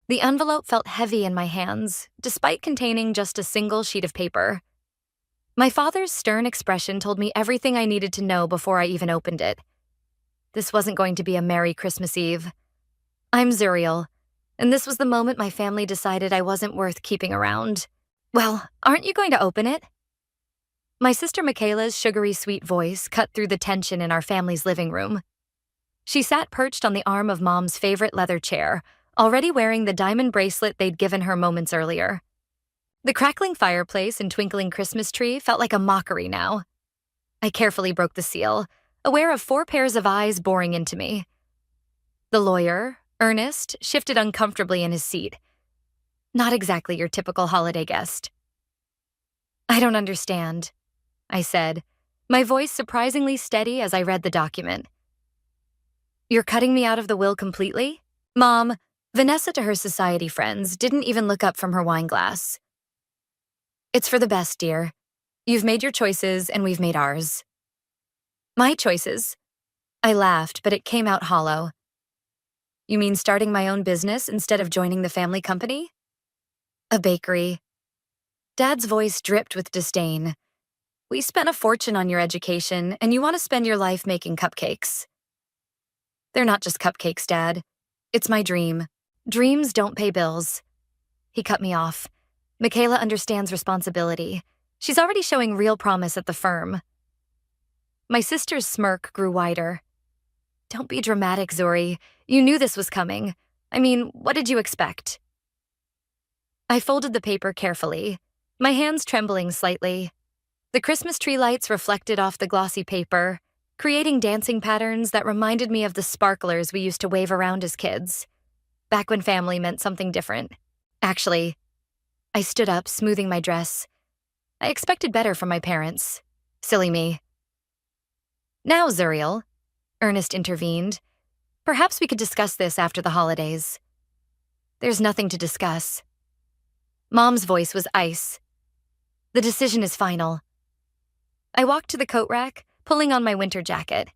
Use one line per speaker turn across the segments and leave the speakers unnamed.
The envelope felt heavy in my hands, despite containing just a single sheet of paper. My father's stern expression told me everything I needed to know before I even opened it. This wasn't going to be a Merry Christmas Eve. I'm Zuriel, and this was the moment my family decided I wasn't worth keeping around. Well, aren't you going to open it? My sister Michaela's sugary sweet voice cut through the tension in our family's living room. She sat perched on the arm of Mom's favorite leather chair, already wearing the diamond bracelet they'd given her moments earlier. The crackling fireplace and twinkling Christmas tree felt like a mockery now. I carefully broke the seal, aware of 4 pairs of eyes boring into me. The lawyer, Ernest, shifted uncomfortably in his seat. Not exactly your typical holiday guest. I don't understand, I said, my voice surprisingly steady as I read the document. You're cutting me out of the will completely? Mom, Vanessa to her society friends didn't even look up from her wine glass. It's for the best, dear. You've made your choices and we've made ours. My choices? I laughed, but it came out hollow. You mean starting my own business instead of joining the family company? A bakery. Dad's voice dripped with disdain. We spent a fortune on your education, and you want to spend your life making cupcakes. They're not just cupcakes, Dad. It's my dream. Dreams don't pay bills. He cut me off. Michaela understands responsibility. She's already showing real promise at the firm. My sister's smirk grew wider. Don't be dramatic, Zuri. You knew this was coming. I mean, what did you expect? I folded the paper carefully, my hands trembling slightly. The Christmas tree lights reflected off the glossy paper, creating dancing patterns that reminded me of the sparklers we used to wave around as kids, back when family meant something different. Actually, I stood up, smoothing my dress. I expected better from my parents. Silly me. Now, Zuriel, Ernest intervened. Perhaps we could discuss this after the holidays. There's nothing to discuss. Mom's voice was ice. The decision is final. I walked to the coat rack, pulling on my winter jacket.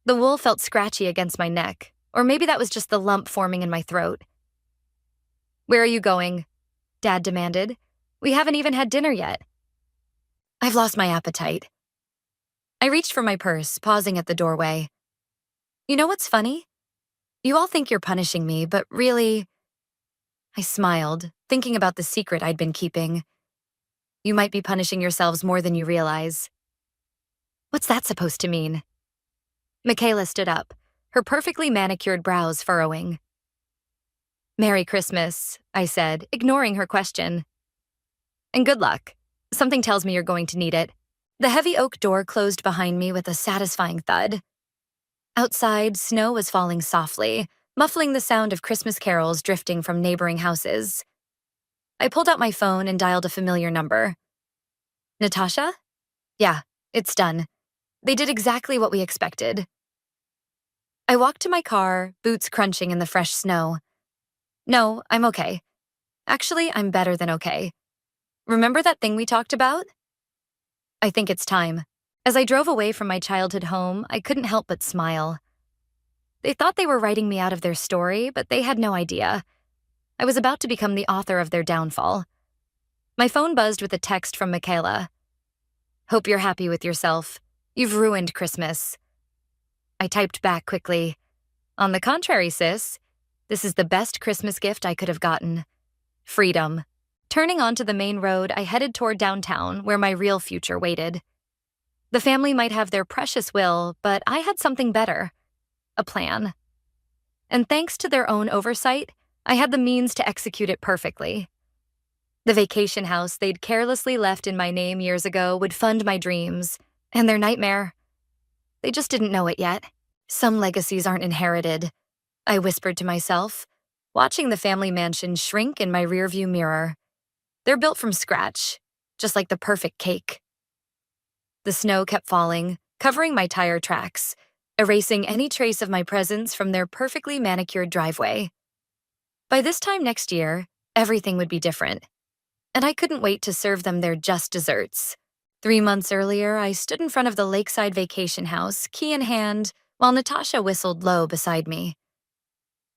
The wool felt scratchy against my neck, or maybe that was just the lump forming in my throat. Where are you going? Dad demanded. We haven't even had dinner yet. I've lost my appetite. I reached for my purse, pausing at the doorway. You know what's funny? You all think you're punishing me, but really... I smiled, thinking about the secret I'd been keeping. You might be punishing yourselves more than you realize. What's that supposed to mean? Michaela stood up, her perfectly manicured brows furrowing. Merry Christmas, I said, ignoring her question. And good luck. Something tells me you're going to need it. The heavy oak door closed behind me with a satisfying thud. Outside, snow was falling softly, muffling the sound of Christmas carols drifting from neighboring houses. I pulled out my phone and dialed a familiar number. Natasha? Yeah, it's done. They did exactly what we expected. I walked to my car, boots crunching in the fresh snow. No, I'm okay. Actually, I'm better than okay. Remember that thing we talked about? I think it's time. As I drove away from my childhood home, I couldn't help but smile. They thought they were writing me out of their story, but they had no idea. I was about to become the author of their downfall. My phone buzzed with a text from Michaela. Hope you're happy with yourself. You've ruined Christmas. I typed back quickly. On the contrary, sis, this is the best Christmas gift I could have gotten. Freedom. Turning onto the main road, I headed toward downtown, where my real future waited. The family might have their precious will, but I had something better. A plan. And thanks to their own oversight, I had the means to execute it perfectly. The vacation house they'd carelessly left in my name years ago would fund my dreams, and their nightmare. They just didn't know it yet. Some legacies aren't inherited, I whispered to myself, watching the family mansion shrink in my rearview mirror. They're built from scratch, just like the perfect cake. The snow kept falling, covering my tire tracks, erasing any trace of my presence from their perfectly manicured driveway. By this time next year, everything would be different, and I couldn't wait to serve them their just desserts. 3 months earlier, I stood in front of the lakeside vacation house, key in hand, while Natasha whistled low beside me.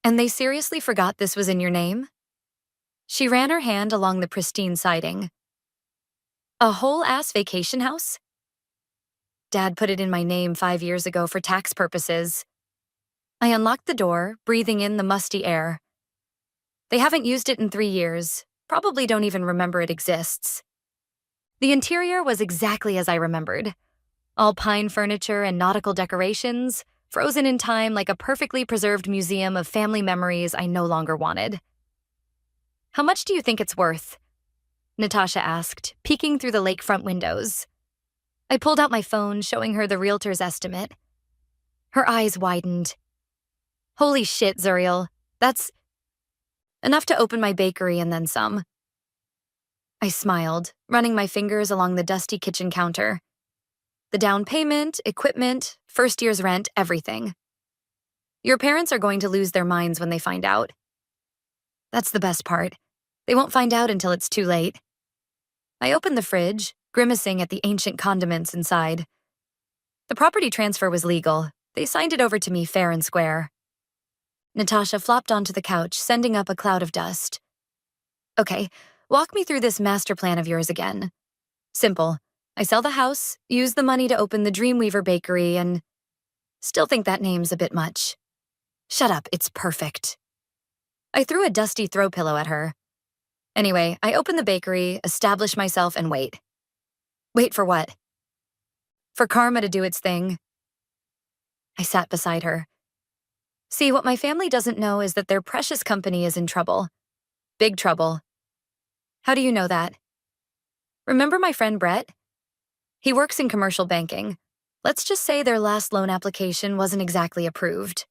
And they seriously forgot this was in your name? She ran her hand along the pristine siding. A whole-ass vacation house? Dad put it in my name 5 years ago for tax purposes. I unlocked the door, breathing in the musty air. They haven't used it in 3 years, probably don't even remember it exists. The interior was exactly as I remembered. All pine furniture and nautical decorations, frozen in time like a perfectly preserved museum of family memories I no longer wanted. How much do you think it's worth? Natasha asked, peeking through the lakefront windows. I pulled out my phone, showing her the realtor's estimate. Her eyes widened. Holy shit, Zuriel. That's enough to open my bakery and then some. I smiled, running my fingers along the dusty kitchen counter. The down payment, equipment, first year's rent, everything. Your parents are going to lose their minds when they find out. That's the best part. They won't find out until it's too late. I opened the fridge, grimacing at the ancient condiments inside. The property transfer was legal. They signed it over to me fair and square. Natasha flopped onto the couch, sending up a cloud of dust. Okay, walk me through this master plan of yours again. Simple. I sell the house, use the money to open the Dreamweaver bakery, and still think that name's a bit much. Shut up, it's perfect. I threw a dusty throw pillow at her. Anyway, I open the bakery, establish myself, and wait. Wait for what? For karma to do its thing. I sat beside her. See, what my family doesn't know is that their precious company is in trouble. Big trouble. How do you know that? Remember my friend Brett? He works in commercial banking. Let's just say their last loan application wasn't exactly approved.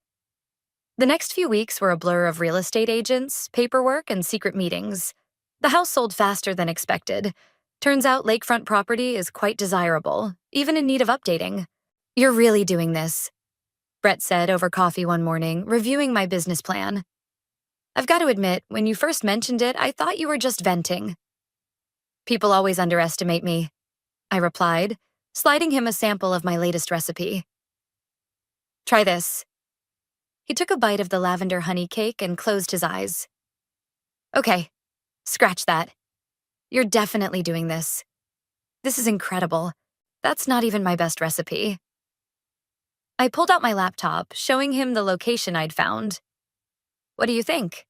The next few weeks were a blur of real estate agents, paperwork, and secret meetings. The house sold faster than expected. Turns out lakefront property is quite desirable, even in need of updating. You're really doing this, Brett said over coffee one morning, reviewing my business plan. I've got to admit, when you first mentioned it, I thought you were just venting. People always underestimate me, I replied, sliding him a sample of my latest recipe. Try this. He took a bite of the lavender honey cake and closed his eyes. Okay, scratch that. You're definitely doing this. This is incredible. That's not even my best recipe. I pulled out my laptop, showing him the location I'd found. What do you think?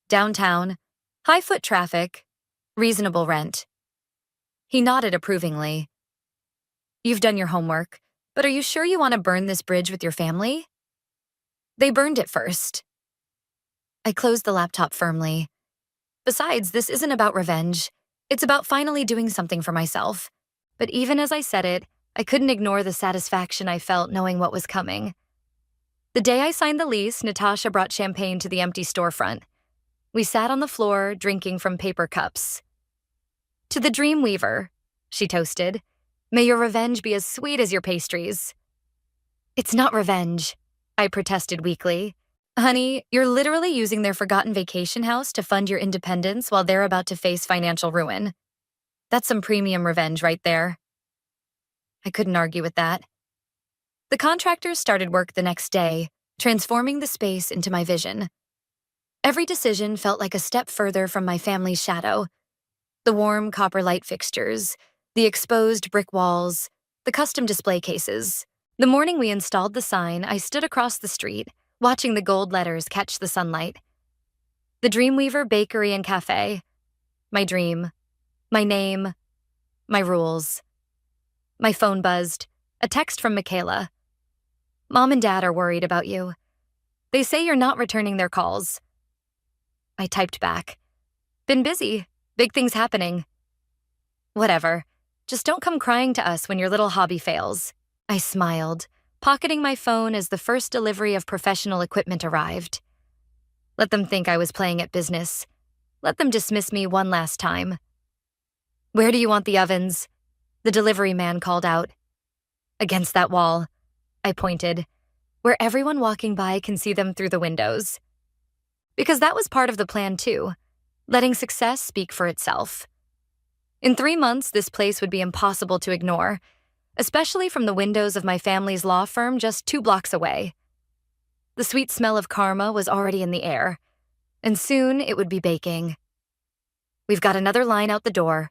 Downtown, high foot traffic, reasonable rent. He nodded approvingly. You've done your homework, but are you sure you want to burn this bridge with your family? They burned it first. I closed the laptop firmly. Besides, this isn't about revenge. It's about finally doing something for myself. But even as I said it, I couldn't ignore the satisfaction I felt knowing what was coming. The day I signed the lease, Natasha brought champagne to the empty storefront. We sat on the floor, drinking from paper cups. To the Dreamweaver, she toasted. May your revenge be as sweet as your pastries. It's not revenge, I protested weakly. Honey, you're literally using their forgotten vacation house to fund your independence while they're about to face financial ruin. That's some premium revenge right there. I couldn't argue with that. The contractors started work the next day, transforming the space into my vision. Every decision felt like a step further from my family's shadow. The warm copper light fixtures, the exposed brick walls, the custom display cases. The morning we installed the sign, I stood across the street, watching the gold letters catch the sunlight. The Dreamweaver Bakery and Cafe. My dream. My name. My rules. My phone buzzed. A text from Michaela. Mom and Dad are worried about you. They say you're not returning their calls. I typed back. Been busy. Big things happening. Whatever. Just don't come crying to us when your little hobby fails. I smiled, pocketing my phone as the first delivery of professional equipment arrived. Let them think I was playing at business. Let them dismiss me one last time. Where do you want the ovens? The delivery man called out. Against that wall, I pointed, where everyone walking by can see them through the windows. Because that was part of the plan too, letting success speak for itself. In 3 months, this place would be impossible to ignore, especially from the windows of my family's law firm just 2 blocks away. The sweet smell of karma was already in the air. and soon it would be baking. We've got another line out the door.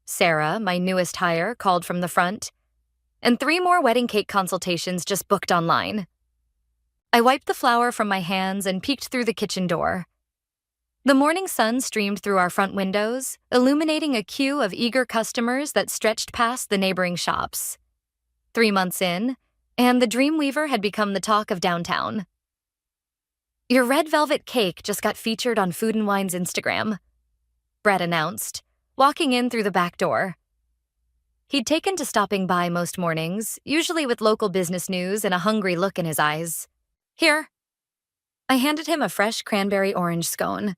Sarah, my newest hire, called from the front, and 3 more wedding cake consultations just booked online. I wiped the flour from my hands and peeked through the kitchen door. The morning sun streamed through our front windows, illuminating a queue of eager customers that stretched past the neighboring shops. 3 months in, and the Dreamweaver had become the talk of downtown. Your red velvet cake just got featured on Food & Wine's Instagram, Brett announced, walking in through the back door. He'd taken to stopping by most mornings, usually with local business news and a hungry look in his eyes. Here. I handed him a fresh cranberry orange scone.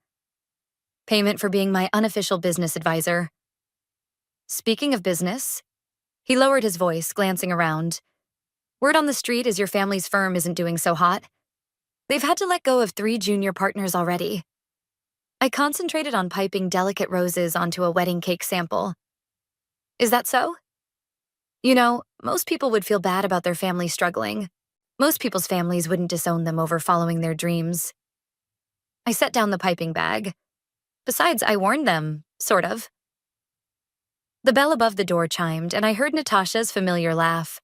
Payment for being my unofficial business advisor. Speaking of business, he lowered his voice, glancing around. Word on the street is your family's firm isn't doing so hot. They've had to let go of 3 junior partners already. I concentrated on piping delicate roses onto a wedding cake sample. Is that so? You know, most people would feel bad about their family struggling. Most people's families wouldn't disown them over following their dreams. I set down the piping bag. Besides, I warned them, sort of. The bell above the door chimed, and I heard Natasha's familiar laugh.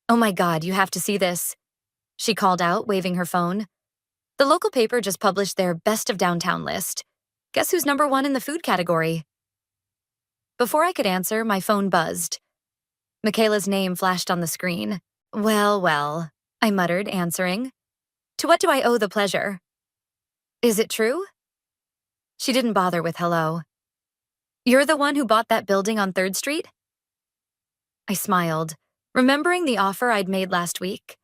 Oh my God, you have to see this, she called out, waving her phone. The local paper just published their Best of Downtown list. Guess who's number 1 in the food category? Before I could answer, my phone buzzed. Michaela's name flashed on the screen. Well, well, I muttered, answering. To what do I owe the pleasure? Is it true? She didn't bother with hello. You're the one who bought that building on 3rd Street? I smiled, remembering the offer I'd made last week.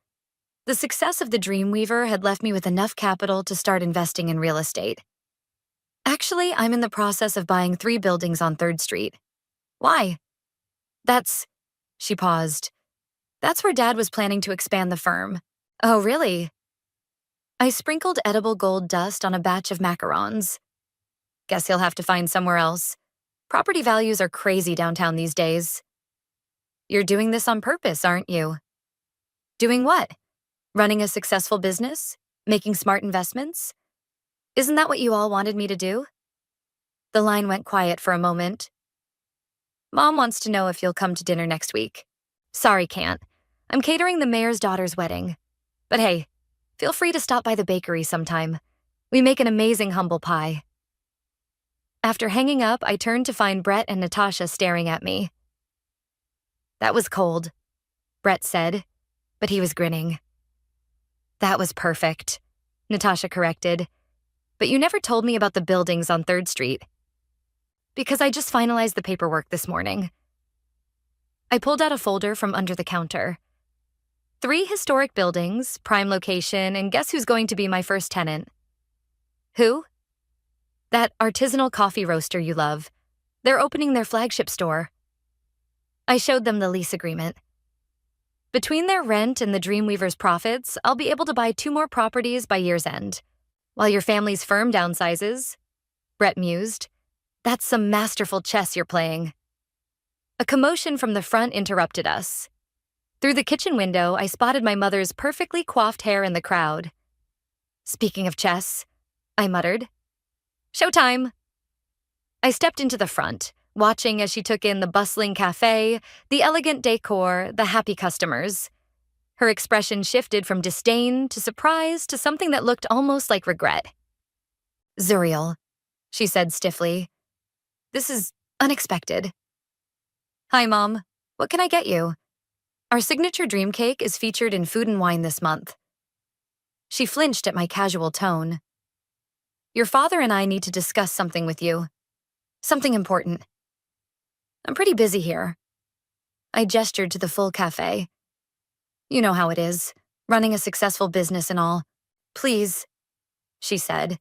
The success of the Dreamweaver had left me with enough capital to start investing in real estate. Actually, I'm in the process of buying 3 buildings on 3rd Street. Why? She paused. That's where Dad was planning to expand the firm. Oh, really? I sprinkled edible gold dust on a batch of macarons. Guess he'll have to find somewhere else. Property values are crazy downtown these days. You're doing this on purpose, aren't you? Doing what? Running a successful business? Making smart investments? Isn't that what you all wanted me to do? The line went quiet for a moment. Mom wants to know if you'll come to dinner next week. Sorry, can't. I'm catering the mayor's daughter's wedding. But hey, feel free to stop by the bakery sometime. We make an amazing humble pie. After hanging up, I turned to find Brett and Natasha staring at me. That was cold, Brett said, but he was grinning. That was perfect, Natasha corrected. But you never told me about the buildings on 3rd Street. Because I just finalized the paperwork this morning. I pulled out a folder from under the counter. 3 historic buildings, prime location, and guess who's going to be my first tenant? Who? That artisanal coffee roaster you love. They're opening their flagship store. I showed them the lease agreement. Between their rent and the Dreamweaver's profits, I'll be able to buy 2 more properties by year's end. While your family's firm downsizes, Brett mused, that's some masterful chess you're playing. A commotion from the front interrupted us. Through the kitchen window, I spotted my mother's perfectly coiffed hair in the crowd. Speaking of chess, I muttered. Showtime! I stepped into the front, watching as she took in the bustling cafe, the elegant decor, the happy customers. Her expression shifted from disdain to surprise to something that looked almost like regret. Zuriel, she said stiffly. This is unexpected. Hi, Mom. What can I get you? Our signature dream cake is featured in Food & Wine this month. She flinched at my casual tone. Your father and I need to discuss something with you. Something important. I'm pretty busy here. I gestured to the full cafe. You know how it is, running a successful business and all. Please, she said,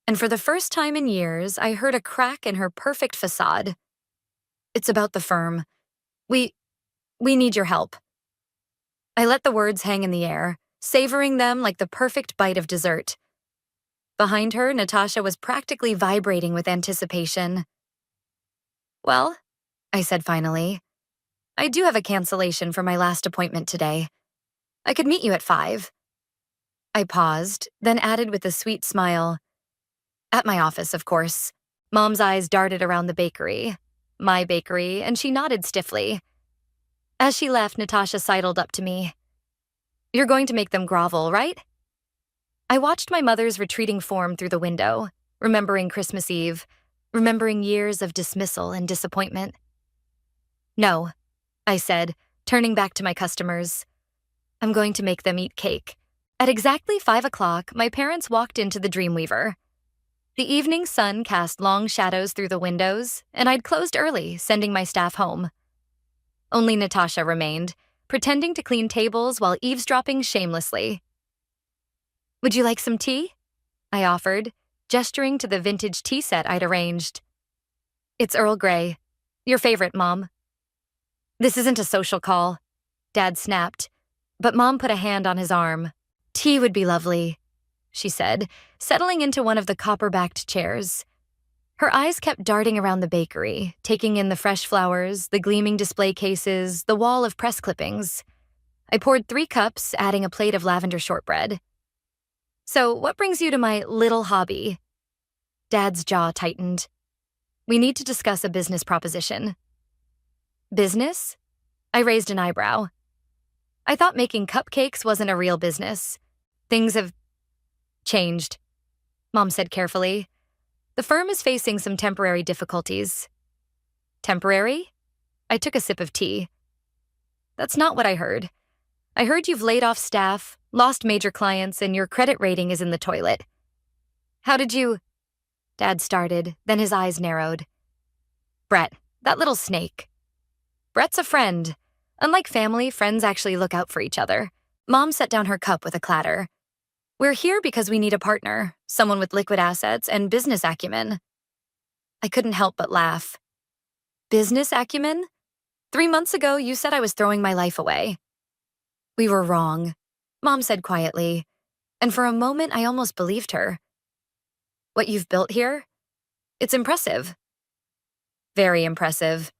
and for the first time in years, I heard a crack in her perfect facade. It's about the firm. We need your help. I let the words hang in the air, savoring them like the perfect bite of dessert. Behind her, Natasha was practically vibrating with anticipation. Well, I said finally, I do have a cancellation for my last appointment today. I could meet you at 5. I paused, then added with a sweet smile, At my office, of course. Mom's eyes darted around the bakery. My bakery, and she nodded stiffly. As she left, Natasha sidled up to me. You're going to make them grovel, right? I watched my mother's retreating form through the window, remembering Christmas Eve, remembering years of dismissal and disappointment. No, I said, turning back to my customers. I'm going to make them eat cake. At exactly 5 o'clock, my parents walked into the Dreamweaver. The evening sun cast long shadows through the windows, and I'd closed early, sending my staff home. Only Natasha remained, pretending to clean tables while eavesdropping shamelessly. Would you like some tea? I offered, gesturing to the vintage tea set I'd arranged. It's Earl Grey. Your favorite, Mom. This isn't a social call, Dad snapped, but Mom put a hand on his arm. Tea would be lovely, she said, settling into one of the copper-backed chairs. Her eyes kept darting around the bakery, taking in the fresh flowers, the gleaming display cases, the wall of press clippings. I poured 3 cups, adding a plate of lavender shortbread. So, what brings you to my little hobby? Dad's jaw tightened. We need to discuss a business proposition. Business? I raised an eyebrow. I thought making cupcakes wasn't a real business. Things have changed, Mom said carefully. The firm is facing some temporary difficulties. Temporary? I took a sip of tea. That's not what I heard. I heard you've laid off staff, lost major clients, and your credit rating is in the toilet. How did you... Dad started, then his eyes narrowed. Brett, that little snake. Brett's a friend. Unlike family, friends actually look out for each other. Mom set down her cup with a clatter. We're here because we need a partner, someone with liquid assets and business acumen. I couldn't help but laugh. Business acumen? 3 months ago, you said I was throwing my life away. We were wrong, Mom said quietly, and for a moment I almost believed her. What you've built here? It's impressive. Very impressive,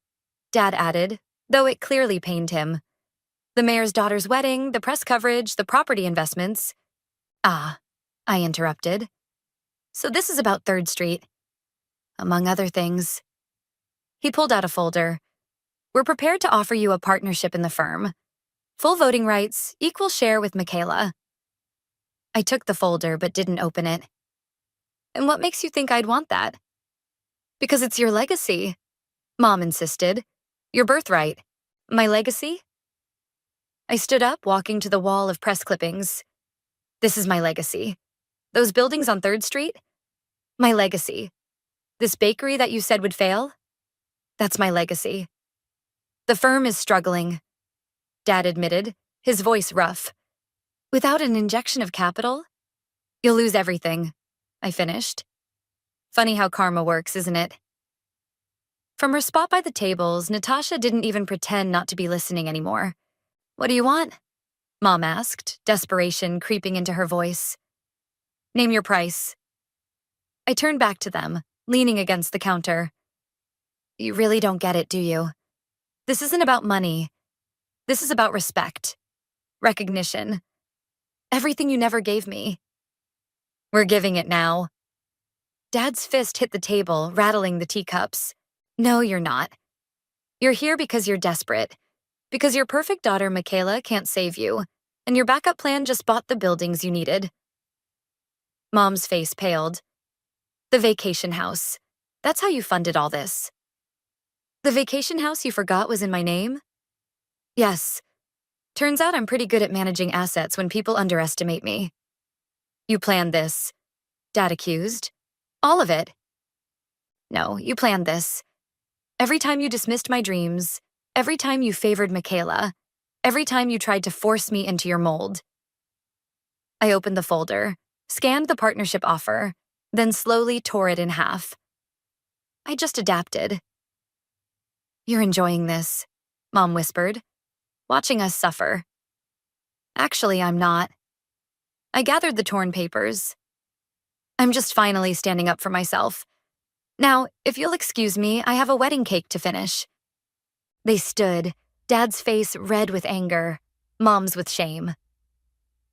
Dad added, though it clearly pained him. The mayor's daughter's wedding, the press coverage, the property investments. Ah, I interrupted. So this is about 3rd Street. Among other things. He pulled out a folder. We're prepared to offer you a partnership in the firm. Full voting rights, equal share with Michaela. I took the folder but didn't open it. And what makes you think I'd want that? Because it's your legacy, Mom insisted. Your birthright. My legacy? I stood up, walking to the wall of press clippings. This is my legacy. Those buildings on 3rd Street? My legacy. This bakery that you said would fail? That's my legacy. The firm is struggling, Dad admitted, his voice rough. Without an injection of capital, you'll lose everything, I finished. Funny how karma works, isn't it? From her spot by the tables, Natasha didn't even pretend not to be listening anymore. What do you want? Mom asked, desperation creeping into her voice. Name your price. I turned back to them, leaning against the counter. You really don't get it, do you? This isn't about money. This is about respect, recognition, everything you never gave me. We're giving it now. Dad's fist hit the table, rattling the teacups. No, you're not. You're here because you're desperate, because your perfect daughter, Michaela, can't save you, and your backup plan just bought the buildings you needed. Mom's face paled. The vacation house. That's how you funded all this. The vacation house you forgot was in my name? Yes. Turns out I'm pretty good at managing assets when people underestimate me. You planned this, Dad accused. All of it. No, you planned this. Every time you dismissed my dreams, every time you favored Michaela, every time you tried to force me into your mold. I opened the folder, scanned the partnership offer, then slowly tore it in half. I just adapted. You're enjoying this, Mom whispered, watching us suffer. Actually, I'm not. I gathered the torn papers. I'm just finally standing up for myself. Now, if you'll excuse me, I have a wedding cake to finish. They stood, Dad's face red with anger, Mom's with shame.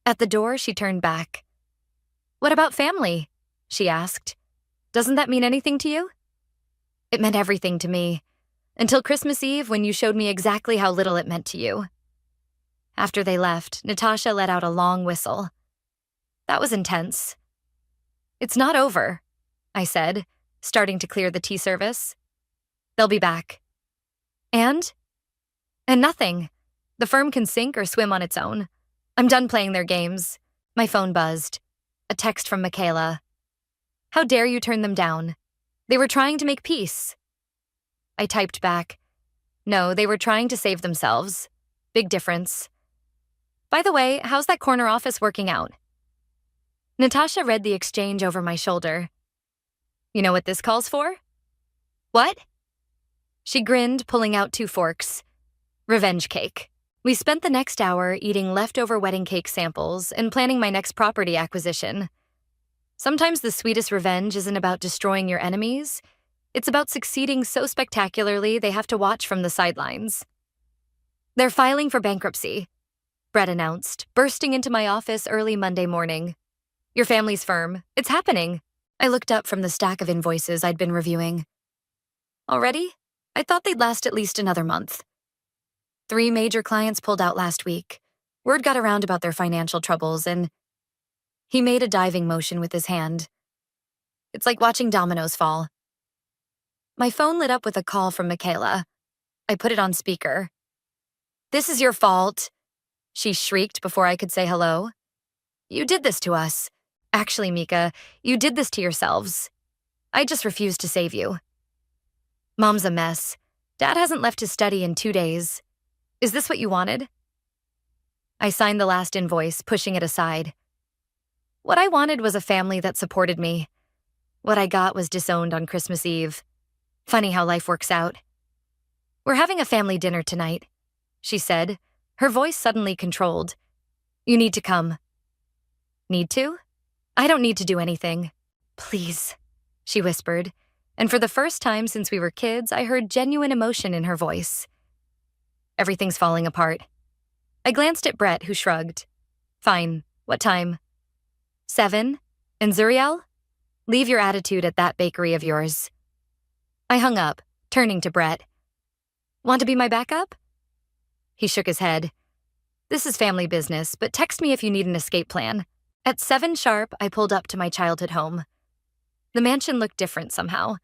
At the door, she turned back. What about family? She asked. Doesn't that mean anything to you? It meant everything to me, until Christmas Eve when you showed me exactly how little it meant to you. After they left, Natasha let out a long whistle. That was intense. It's not over, I said, starting to clear the tea service. They'll be back. And? And nothing. The firm can sink or swim on its own. I'm done playing their games. My phone buzzed. A text from Michaela. How dare you turn them down? They were trying to make peace. I typed back. No, they were trying to save themselves. Big difference. By the way, how's that corner office working out? Natasha read the exchange over my shoulder. You know what this calls for? What? She grinned, pulling out 2 forks. Revenge cake. We spent the next hour eating leftover wedding cake samples and planning my next property acquisition. Sometimes the sweetest revenge isn't about destroying your enemies. It's about succeeding so spectacularly they have to watch from the sidelines. They're filing for bankruptcy, Brett announced, bursting into my office early Monday morning. Your family's firm. It's happening. I looked up from the stack of invoices I'd been reviewing. Already? I thought they'd last at least another month. 3 major clients pulled out last week. Word got around about their financial troubles, and he made a diving motion with his hand. It's like watching dominoes fall. My phone lit up with a call from Michaela. I put it on speaker. This is your fault, she shrieked before I could say hello. You did this to us. Actually, Mika, you did this to yourselves. I just refused to save you. Mom's a mess. Dad hasn't left his study in 2 days. Is this what you wanted? I signed the last invoice, pushing it aside. What I wanted was a family that supported me. What I got was disowned on Christmas Eve. Funny how life works out. We're having a family dinner tonight, she said, her voice suddenly controlled. You need to come. Need to? I don't need to do anything. Please, she whispered, and for the first time since we were kids, I heard genuine emotion in her voice. Everything's falling apart. I glanced at Brett, who shrugged. Fine. What time? 7? And Zuriel? Leave your attitude at that bakery of yours. I hung up, turning to Brett. Want to be my backup? He shook his head. This is family business, but text me if you need an escape plan. At 7 sharp, I pulled up to my childhood home. The mansion looked different somehow.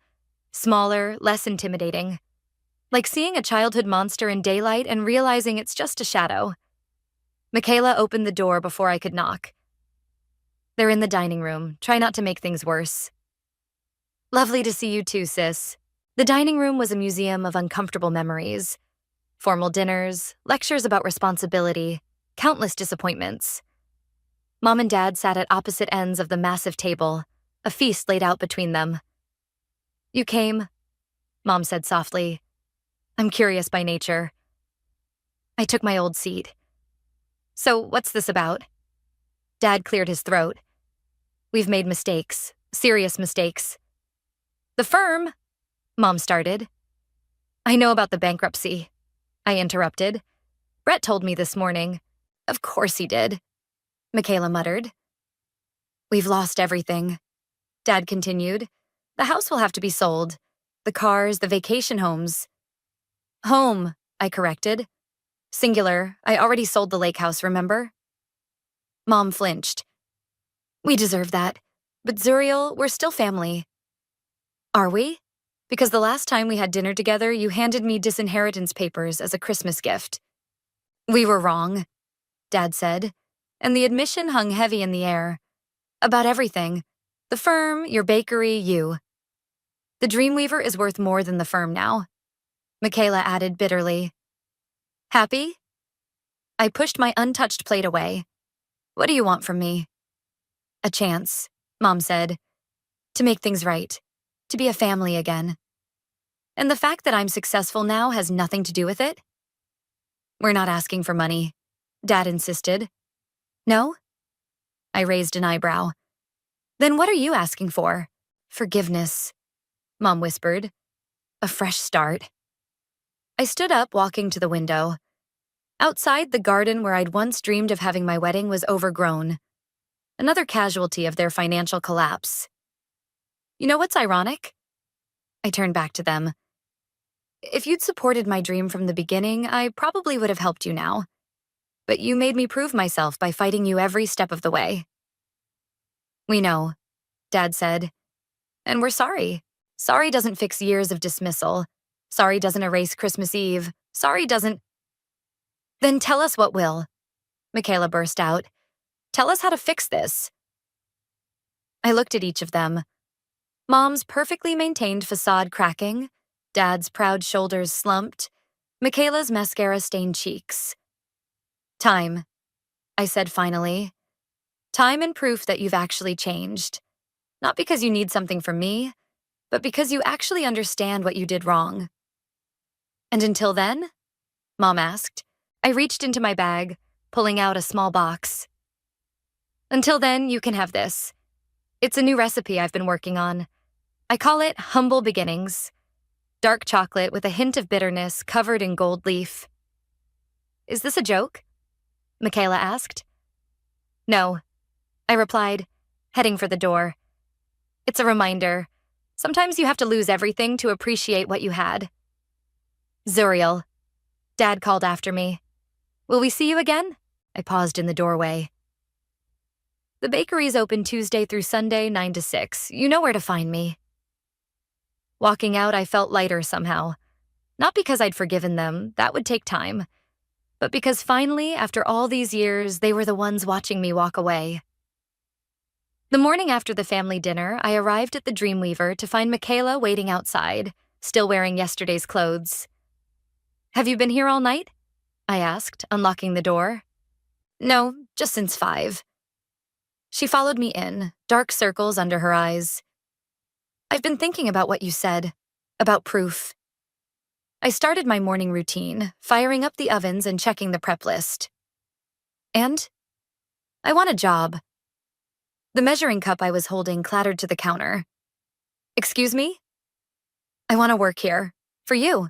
Smaller, less intimidating. Like seeing a childhood monster in daylight and realizing it's just a shadow. Michaela opened the door before I could knock. They're in the dining room. Try not to make things worse. Lovely to see you too, sis. The dining room was a museum of uncomfortable memories. Formal dinners, lectures about responsibility, countless disappointments. Mom and Dad sat at opposite ends of the massive table, a feast laid out between them. You came, Mom said softly. I'm curious by nature. I took my old seat. So, what's this about? Dad cleared his throat. We've made mistakes, serious mistakes. The firm, Mom started. I know about the bankruptcy, I interrupted. Brett told me this morning. Of course he did, Michaela muttered. We've lost everything, Dad continued. The house will have to be sold. The cars, the vacation homes. Home, I corrected. Singular, I already sold the lake house, remember? Mom flinched. We deserve that. But Zuriel, we're still family. Are we? Because the last time we had dinner together, you handed me disinheritance papers as a Christmas gift. We were wrong, Dad said, and the admission hung heavy in the air. About everything. The firm, your bakery, you. The Dreamweaver is worth more than the firm now, Michaela added bitterly. Happy? I pushed my untouched plate away. What do you want from me? A chance, Mom said. To make things right. To be a family again. And the fact that I'm successful now has nothing to do with it? We're not asking for money, Dad insisted. No? I raised an eyebrow. Then what are you asking for? Forgiveness, Mom whispered. A fresh start. I stood up, walking to the window. Outside, the garden where I'd once dreamed of having my wedding was overgrown. Another casualty of their financial collapse. You know what's ironic? I turned back to them. If you'd supported my dream from the beginning, I probably would have helped you now. But you made me prove myself by fighting you every step of the way. We know, Dad said. And we're sorry. Sorry doesn't fix years of dismissal. Sorry doesn't erase Christmas Eve. Sorry doesn't. Then tell us what will, Michaela burst out. Tell us how to fix this. I looked at each of them. Mom's perfectly maintained facade cracking, Dad's proud shoulders slumped, Michaela's mascara-stained cheeks. Time, I said finally. Time and proof that you've actually changed. Not because you need something from me, but because you actually understand what you did wrong. And until then? Mom asked. I reached into my bag, pulling out a small box. Until then, you can have this. It's a new recipe I've been working on. I call it Humble Beginnings. Dark chocolate with a hint of bitterness covered in gold leaf. Is this a joke? Michaela asked. No, I replied, heading for the door. It's a reminder. Sometimes you have to lose everything to appreciate what you had. Zuriel, Dad called after me. Will we see you again? I paused in the doorway. The bakery's open Tuesday through Sunday, 9 to 6. You know where to find me. Walking out, I felt lighter somehow. Not because I'd forgiven them, that would take time, but because finally, after all these years, they were the ones watching me walk away. The morning after the family dinner, I arrived at the Dreamweaver to find Michaela waiting outside, still wearing yesterday's clothes. Have you been here all night? I asked, unlocking the door. No, just since 5. She followed me in, dark circles under her eyes. I've been thinking about what you said, about proof. I started my morning routine, firing up the ovens and checking the prep list. And? I want a job. The measuring cup I was holding clattered to the counter. Excuse me? I want to work here. For you.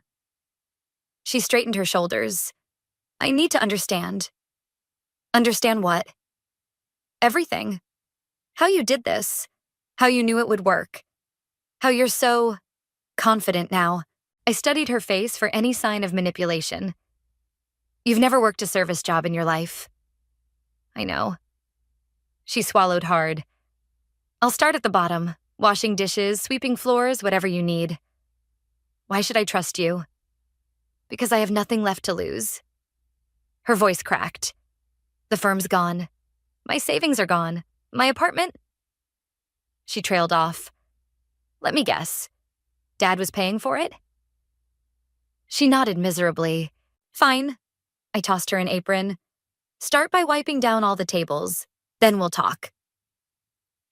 She straightened her shoulders. I need to understand. Understand what? Everything. How you did this. How you knew it would work. How you're so confident now. I studied her face for any sign of manipulation. You've never worked a service job in your life. I know. She swallowed hard. I'll start at the bottom, washing dishes, sweeping floors, whatever you need. Why should I trust you? Because I have nothing left to lose. Her voice cracked. The firm's gone. My savings are gone. My apartment? She trailed off. Let me guess. Dad was paying for it? She nodded miserably. Fine. I tossed her an apron. Start by wiping down all the tables. Then we'll talk.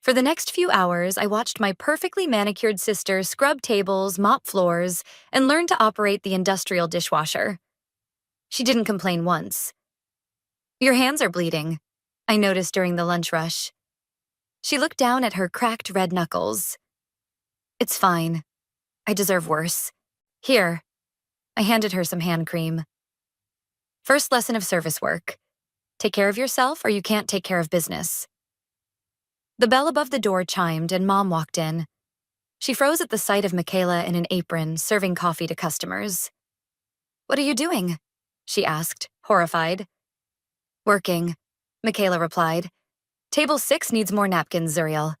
For the next few hours, I watched my perfectly manicured sister scrub tables, mop floors, and learn to operate the industrial dishwasher. She didn't complain once. Your hands are bleeding, I noticed during the lunch rush. She looked down at her cracked red knuckles. It's fine. I deserve worse. Here. I handed her some hand cream. First lesson of service work. Take care of yourself or you can't take care of business. The bell above the door chimed and Mom walked in. She froze at the sight of Michaela in an apron, serving coffee to customers. What are you doing? She asked, horrified. Working, Michaela replied. Table 6 needs more napkins, Zuriel.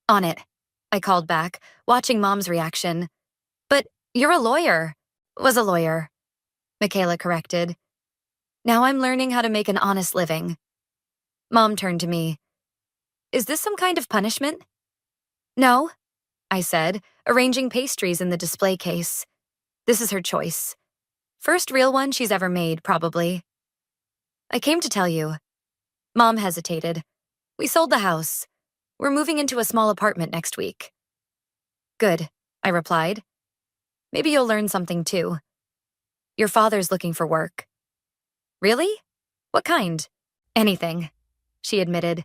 On it, I called back, watching Mom's reaction. But you're a lawyer. Was a lawyer, Michaela corrected. Now I'm learning how to make an honest living. Mom turned to me. Is this some kind of punishment? No, I said, arranging pastries in the display case. This is her choice. First real one she's ever made, probably. I came to tell you. Mom hesitated. We sold the house. We're moving into a small apartment next week. Good, I replied. Maybe you'll learn something too. Your father's looking for work. Really? What kind? Anything, she admitted.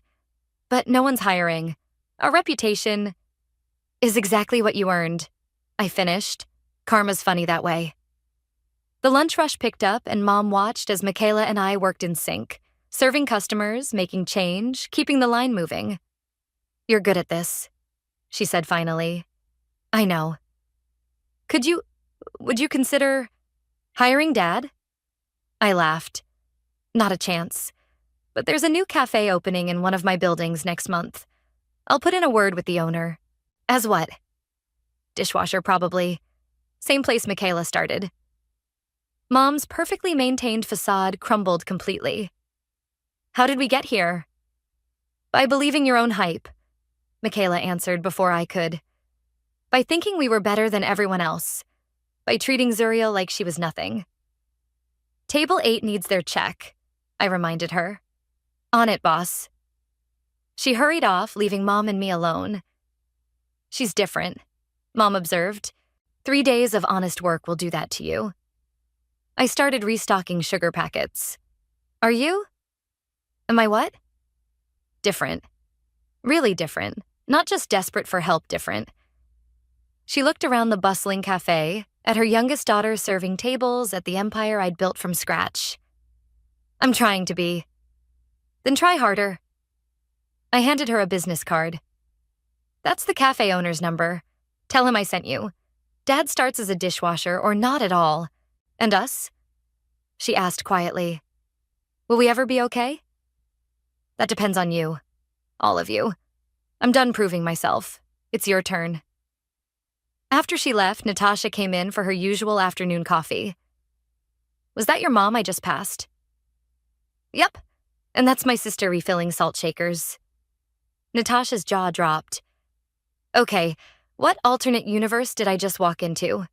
But no one's hiring. Our reputation is exactly what you earned. I finished. Karma's funny that way. The lunch rush picked up and Mom watched as Michaela and I worked in sync, serving customers, making change, keeping the line moving. You're good at this. she said finally. I know. Would you consider hiring Dad? I laughed. Not a chance. But there's a new cafe opening in one of my buildings next month. I'll put in a word with the owner. As what? Dishwasher, probably. Same place Michaela started. Mom's perfectly maintained facade crumbled completely. How did we get here? By believing your own hype, Michaela answered before I could. By thinking we were better than everyone else. By treating Zuriel like she was nothing. Table 8 needs their check, I reminded her. On it, boss. She hurried off, leaving Mom and me alone. She's different, Mom observed. 3 days of honest work will do that to you. I started restocking sugar packets. Are you? Am I what? Different. Really different. Not just desperate for help different. She looked around the bustling cafe, at her youngest daughter serving tables at the empire I'd built from scratch. I'm trying to be. Then try harder. I handed her a business card. That's the cafe owner's number. Tell him I sent you. Dad starts as a dishwasher or not at all. And us? She asked quietly. Will we ever be okay? That depends on you. All of you. I'm done proving myself. It's your turn. After she left, Natasha came in for her usual afternoon coffee. Was that your mom I just passed? Yep. And that's my sister refilling salt shakers. Natasha's jaw dropped. Okay, what alternate universe did I just walk into?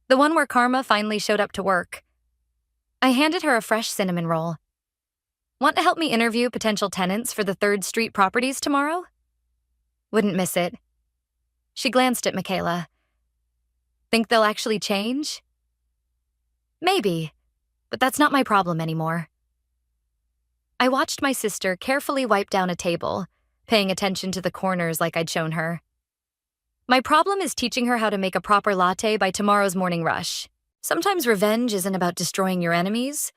The one where Karma finally showed up to work. I handed her a fresh cinnamon roll. Want to help me interview potential tenants for the 3rd Street properties tomorrow? Wouldn't miss it. She glanced at Michaela. Think they'll actually change? Maybe, but that's not my problem anymore. I watched my sister carefully wipe down a table, paying attention to the corners like I'd shown her. My problem is teaching her how to make a proper latte by tomorrow's morning rush. Sometimes revenge isn't about destroying your enemies.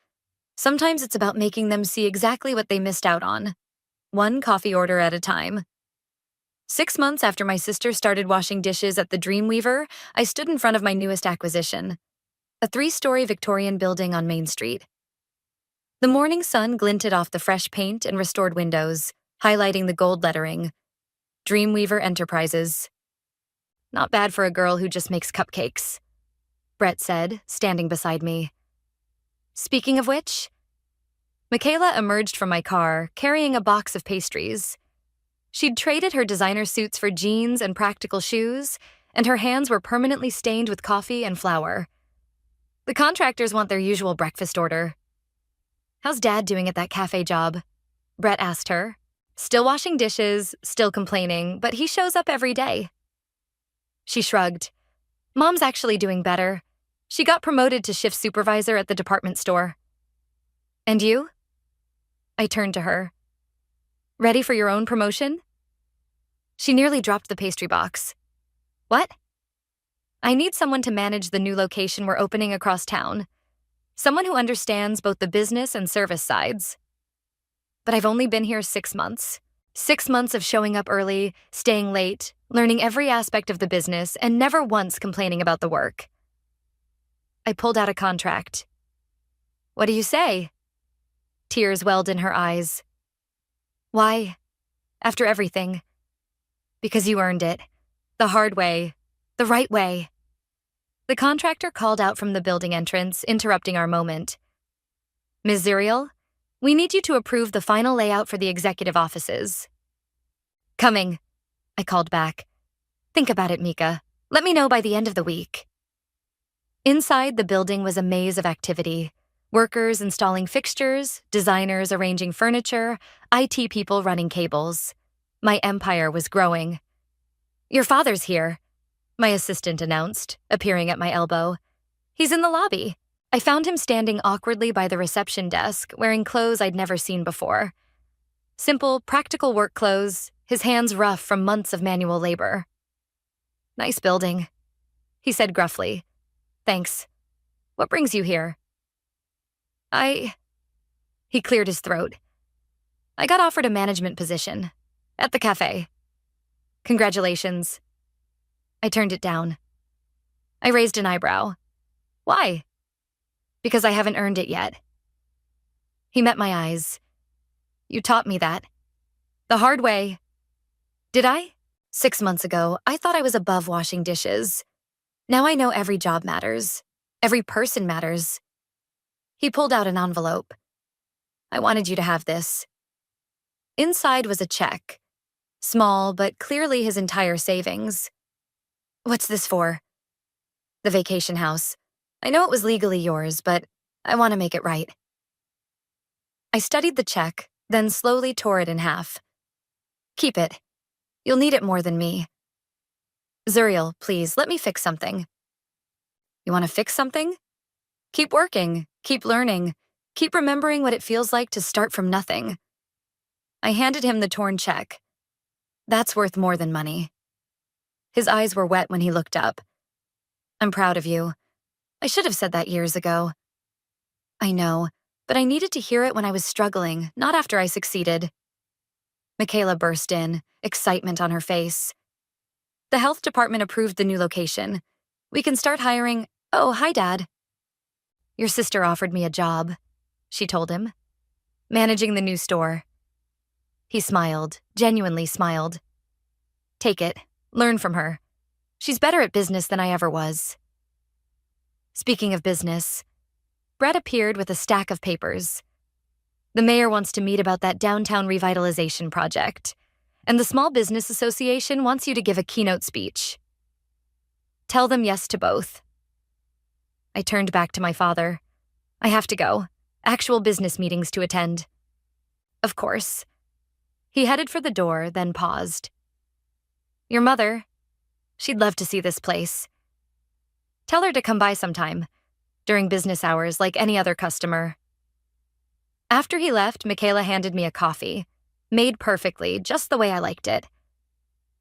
Sometimes it's about making them see exactly what they missed out on, one coffee order at a time. 6 months after my sister started washing dishes at the Dreamweaver, I stood in front of my newest acquisition, a 3-story Victorian building on Main Street. The morning sun glinted off the fresh paint and restored windows, highlighting the gold lettering, Dreamweaver Enterprises. Not bad for a girl who just makes cupcakes, Brett said, standing beside me. Speaking of which, Michaela emerged from my car, carrying a box of pastries. She'd traded her designer suits for jeans and practical shoes, and her hands were permanently stained with coffee and flour. The contractors want their usual breakfast order. How's Dad doing at that cafe job? Brett asked her. Still washing dishes, still complaining, but he shows up every day. She shrugged. Mom's actually doing better. She got promoted to shift supervisor at the department store. And you? I turned to her. Ready for your own promotion? She nearly dropped the pastry box. What? I need someone to manage the new location we're opening across town. Someone who understands both the business and service sides. But I've only been here 6 months. 6 months of showing up early, staying late, learning every aspect of the business, and never once complaining about the work. I pulled out a contract. What do you say? Tears welled in her eyes. Why? After everything. Because you earned it. The hard way. The right way. The contractor called out from the building entrance, interrupting our moment. Ms. Zuriel, we need you to approve the final layout for the executive offices. Coming, I called back. Think about it, Mika. Let me know by the end of the week. Inside the building was a maze of activity. Workers installing fixtures, designers arranging furniture, IT people running cables. My empire was growing. Your father's here, my assistant announced, appearing at my elbow. He's in the lobby. I found him standing awkwardly by the reception desk, wearing clothes I'd never seen before. Simple, practical work clothes, his hands rough from months of manual labor. Nice building, he said gruffly. Thanks. What brings you here? He cleared his throat. I got offered a management position. At the cafe. Congratulations. I turned it down. I raised an eyebrow. Why? Because I haven't earned it yet. He met my eyes. You taught me that. The hard way. Did I? 6 months ago, I thought I was above washing dishes. Now I know every job matters. Every person matters. He pulled out an envelope. I wanted you to have this. Inside was a check. Small, but clearly his entire savings. What's this for? The vacation house. I know it was legally yours, but I want to make it right. I studied the check, then slowly tore it in half. Keep it. You'll need it more than me. Zuriel, please, let me fix something. You want to fix something? Keep working, keep learning, keep remembering what it feels like to start from nothing. I handed him the torn check. That's worth more than money. His eyes were wet when he looked up. I'm proud of you. I should have said that years ago. I know, but I needed to hear it when I was struggling, not after I succeeded. Michaela burst in, excitement on her face. The health department approved the new location. We can start hiring. Oh, hi, Dad. Your sister offered me a job, she told him. Managing the new store. He smiled, genuinely smiled. Take it. Learn from her. She's better at business than I ever was. Speaking of business, Brett appeared with a stack of papers. The mayor wants to meet about that downtown revitalization project, and the Small Business Association wants you to give a keynote speech. Tell them yes to both. I turned back to my father. I have to go. Actual business meetings to attend. Of course. He headed for the door, then paused. Your mother. She'd love to see this place. Tell her to come by sometime, during business hours like any other customer. After he left, Michaela handed me a coffee, made perfectly, just the way I liked it.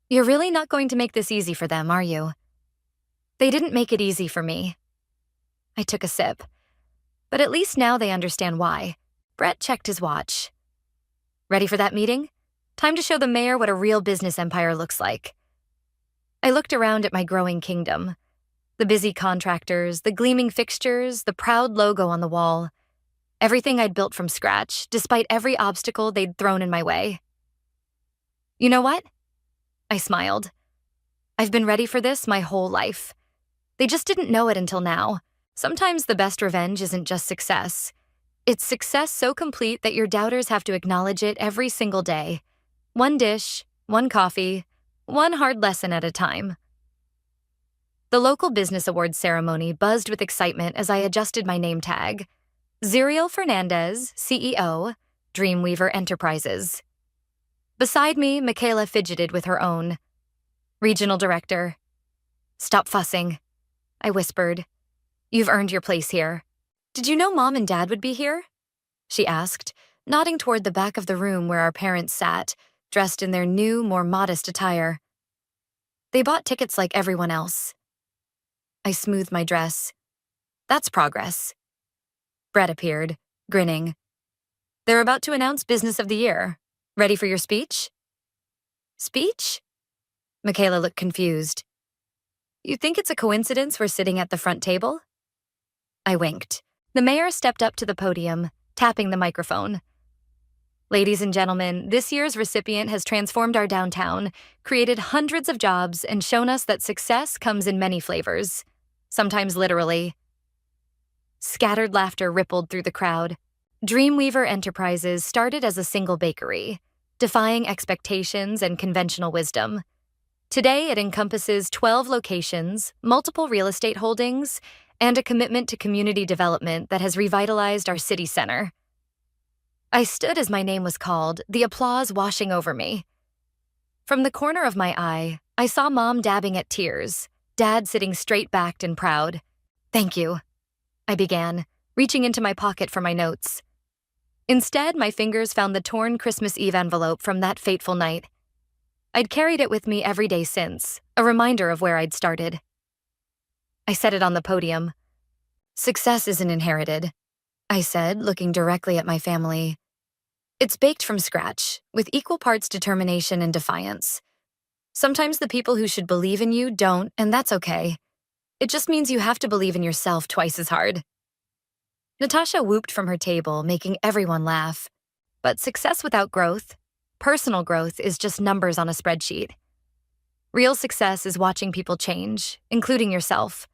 You're really not going to make this easy for them, are you? They didn't make it easy for me. I took a sip. But at least now they understand why. Brett checked his watch. Ready for that meeting? Time to show the mayor what a real business empire looks like. I looked around at my growing kingdom. The busy contractors, the gleaming fixtures, the proud logo on the wall. Everything I'd built from scratch, despite every obstacle they'd thrown in my way. You know what? I smiled. I've been ready for this my whole life. They just didn't know it until now. Sometimes the best revenge isn't just success. It's success so complete that your doubters have to acknowledge it every single day. One dish, one coffee, one hard lesson at a time. The local business awards ceremony buzzed with excitement as I adjusted my name tag. Zuriel Fernandez, CEO, Dreamweaver Enterprises. Beside me, Michaela fidgeted with her own. Regional Director. Stop fussing, I whispered. You've earned your place here. Did you know Mom and Dad would be here? She asked, nodding toward the back of the room where our parents sat, dressed in their new, more modest attire. They bought tickets like everyone else. I smoothed my dress. That's progress. Brett appeared, grinning. They're about to announce Business of the Year. Ready for your speech? Speech? Michaela looked confused. You think it's a coincidence we're sitting at the front table? I winked. The mayor stepped up to the podium, tapping the microphone. Ladies and gentlemen, this year's recipient has transformed our downtown, created hundreds of jobs, and shown us that success comes in many flavors, sometimes literally. Scattered laughter rippled through the crowd. Dreamweaver Enterprises started as a single bakery, defying expectations and conventional wisdom. Today, it encompasses 12 locations, multiple real estate holdings, and a commitment to community development that has revitalized our city center. I stood as my name was called, the applause washing over me. From the corner of my eye, I saw Mom dabbing at tears, Dad sitting straight-backed and proud. Thank you, I began, reaching into my pocket for my notes. Instead, my fingers found the torn Christmas Eve envelope from that fateful night. I'd carried it with me every day since, a reminder of where I'd started. I said it on the podium. Success isn't inherited, I said, looking directly at my family. It's baked from scratch, with equal parts determination and defiance. Sometimes the people who should believe in you don't, and that's okay. It just means you have to believe in yourself twice as hard. Natasha whooped from her table, making everyone laugh. But success without growth, personal growth, is just numbers on a spreadsheet. Real success is watching people change, including yourself.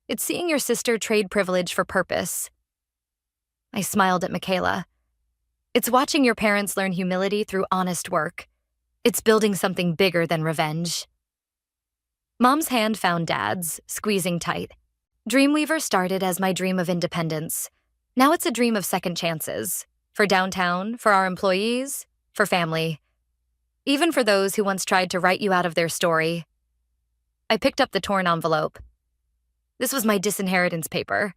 It's seeing your sister trade privilege for purpose. I smiled at Michaela. It's watching your parents learn humility through honest work. It's building something bigger than revenge. Mom's hand found Dad's, squeezing tight. Dreamweaver started as my dream of independence. Now it's a dream of second chances. For downtown, for our employees, for family. Even for those who once tried to write you out of their story. I picked up the torn envelope. This was my disinheritance paper.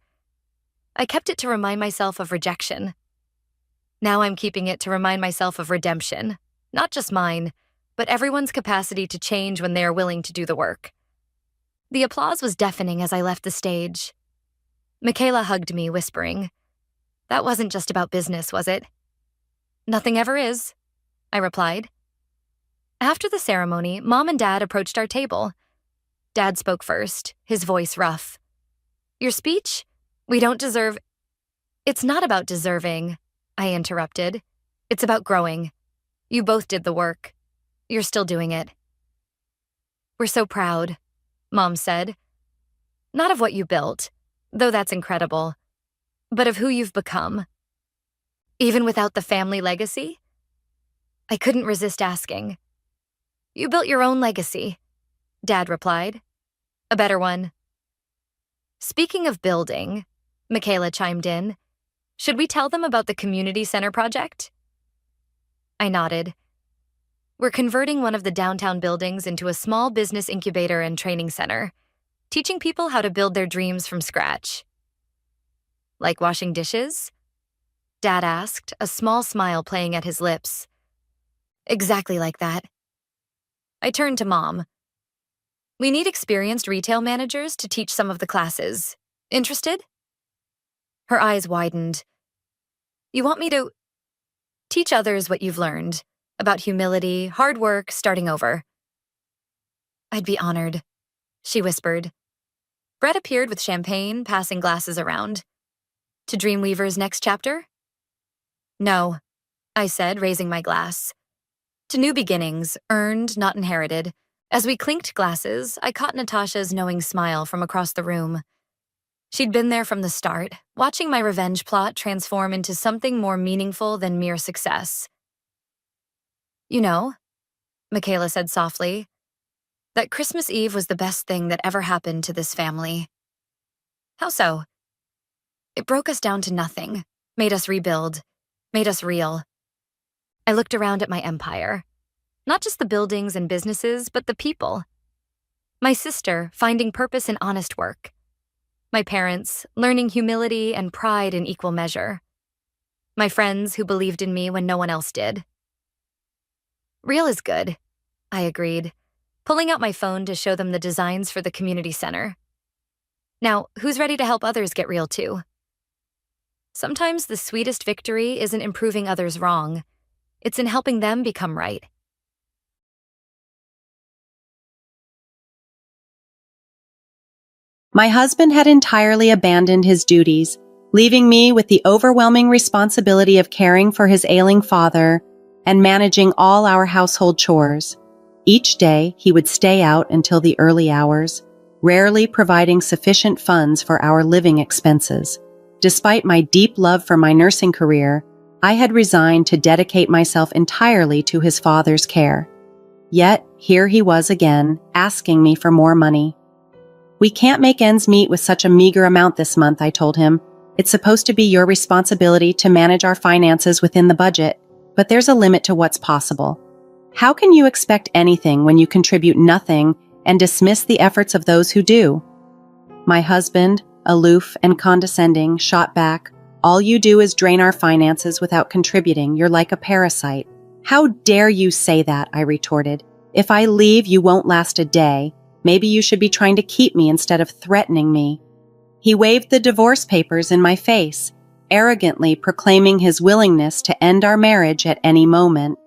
I kept it to remind myself of rejection. Now I'm keeping it to remind myself of redemption. Not just mine, but everyone's capacity to change when they are willing to do the work. The applause was deafening as I left the stage. Michaela hugged me, whispering, "That wasn't just about business, was it?" "Nothing ever is," I replied. After the ceremony, Mom and Dad approached our table. Dad spoke first, his voice rough. "Your speech? We don't deserve—" "It's not about deserving," I interrupted. "It's about growing. You both did the work. You're still doing it." "We're so proud," Mom said. "Not of what you built, though that's incredible, but of who you've become." "Even without the family legacy?" I couldn't resist asking. "You built your own legacy," Dad replied. "A better one." "Speaking of building," Michaela chimed in, "should we tell them about the community center project?" I nodded. We're converting one of the downtown buildings into a small business incubator and training center, teaching people how to build their dreams from scratch. "Like washing dishes?" Dad asked, a small smile playing at his lips. "Exactly like that." I turned to Mom. "We need experienced retail managers to teach some of the classes. Interested?" Her eyes widened. "You want me to—" "Teach others what you've learned, about humility, hard work, starting over." "I'd be honored," she whispered. Brett appeared with champagne, passing glasses around. "To Dreamweaver's next chapter?" "No," I said, raising my glass. "To new beginnings, earned, not inherited." As we clinked glasses, I caught Natasha's knowing smile from across the room. She'd been there from the start, watching my revenge plot transform into something more meaningful than mere success. "You know," Michaela said softly, "that Christmas Eve was the best thing that ever happened to this family." "How so?" "It broke us down to nothing, made us rebuild, made us real." I looked around at my empire. Not just the buildings and businesses, but the people. My sister, finding purpose in honest work. My parents, learning humility and pride in equal measure. My friends who believed in me when no one else did. "Real is good," I agreed, pulling out my phone to show them the designs for the community center. "Now, who's ready to help others get real too?" Sometimes the sweetest victory isn't in proving others wrong. It's in helping them become right.
My husband had entirely abandoned his duties, leaving me with the overwhelming responsibility of caring for his ailing father and managing all our household chores. Each day, he would stay out until the early hours, rarely providing sufficient funds for our living expenses. Despite my deep love for my nursing career, I had resigned to dedicate myself entirely to his father's care. Yet, here he was again, asking me for more money. "We can't make ends meet with such a meager amount this month," I told him. "It's supposed to be your responsibility to manage our finances within the budget, but there's a limit to what's possible. How can you expect anything when you contribute nothing and dismiss the efforts of those who do?" My husband, aloof and condescending, shot back, "All you do is drain our finances without contributing. You're like a parasite." "How dare you say that?" I retorted. "If I leave, you won't last a day. Maybe you should be trying to keep me instead of threatening me." He waved the divorce papers in my face, arrogantly proclaiming his willingness to end our marriage at any moment.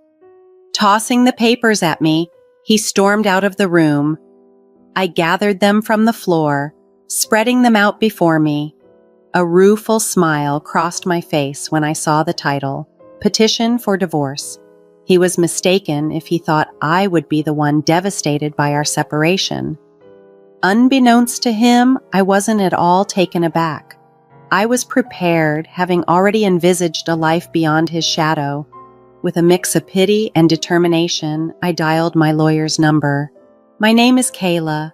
Tossing the papers at me, He stormed out of the room. I gathered them from the floor, spreading them out before me. A rueful smile crossed my face when I saw the title, Petition for Divorce. He was mistaken if he thought I would be the one devastated by our separation. Unbeknownst to him, I wasn't at all taken aback. I was prepared, having already envisaged a life beyond his shadow. With a mix of pity and determination, I dialed my lawyer's number. My name is Kayla.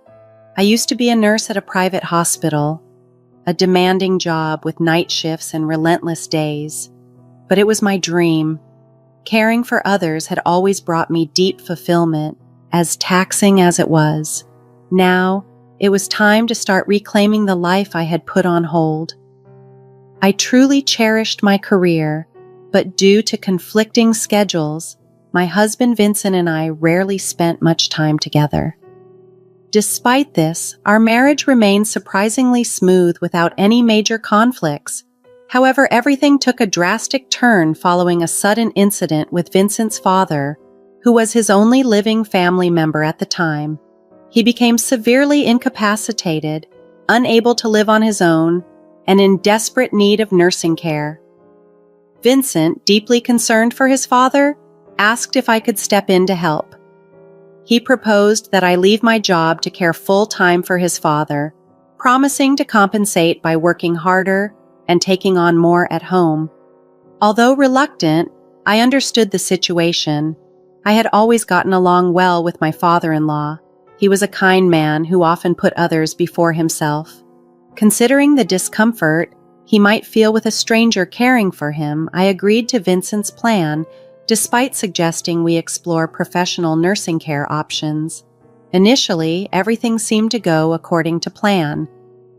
I used to be a nurse at a private hospital, a demanding job with night shifts and relentless days. But it was my dream. Caring for others had always brought me deep fulfillment, as taxing as it was. Now, it was time to start reclaiming the life I had put on hold. I truly cherished my career, but due to conflicting schedules, my husband Vincent and I rarely spent much time together. Despite this, our marriage remained surprisingly smooth without any major conflicts. However, everything took a drastic turn following a sudden incident with Vincent's father, who was his only living family member at the time. He became severely incapacitated, unable to live on his own, and in desperate need of nursing care. Vincent, deeply concerned for his father, asked if I could step in to help. He proposed that I leave my job to care full-time for his father, promising to compensate by working harder and taking on more at home. Although reluctant, I understood the situation. I had always gotten along well with my father-in-law. He was a kind man who often put others before himself. Considering the discomfort he might feel with a stranger caring for him, I agreed to Vincent's plan, despite suggesting we explore professional nursing care options. Initially, everything seemed to go according to plan.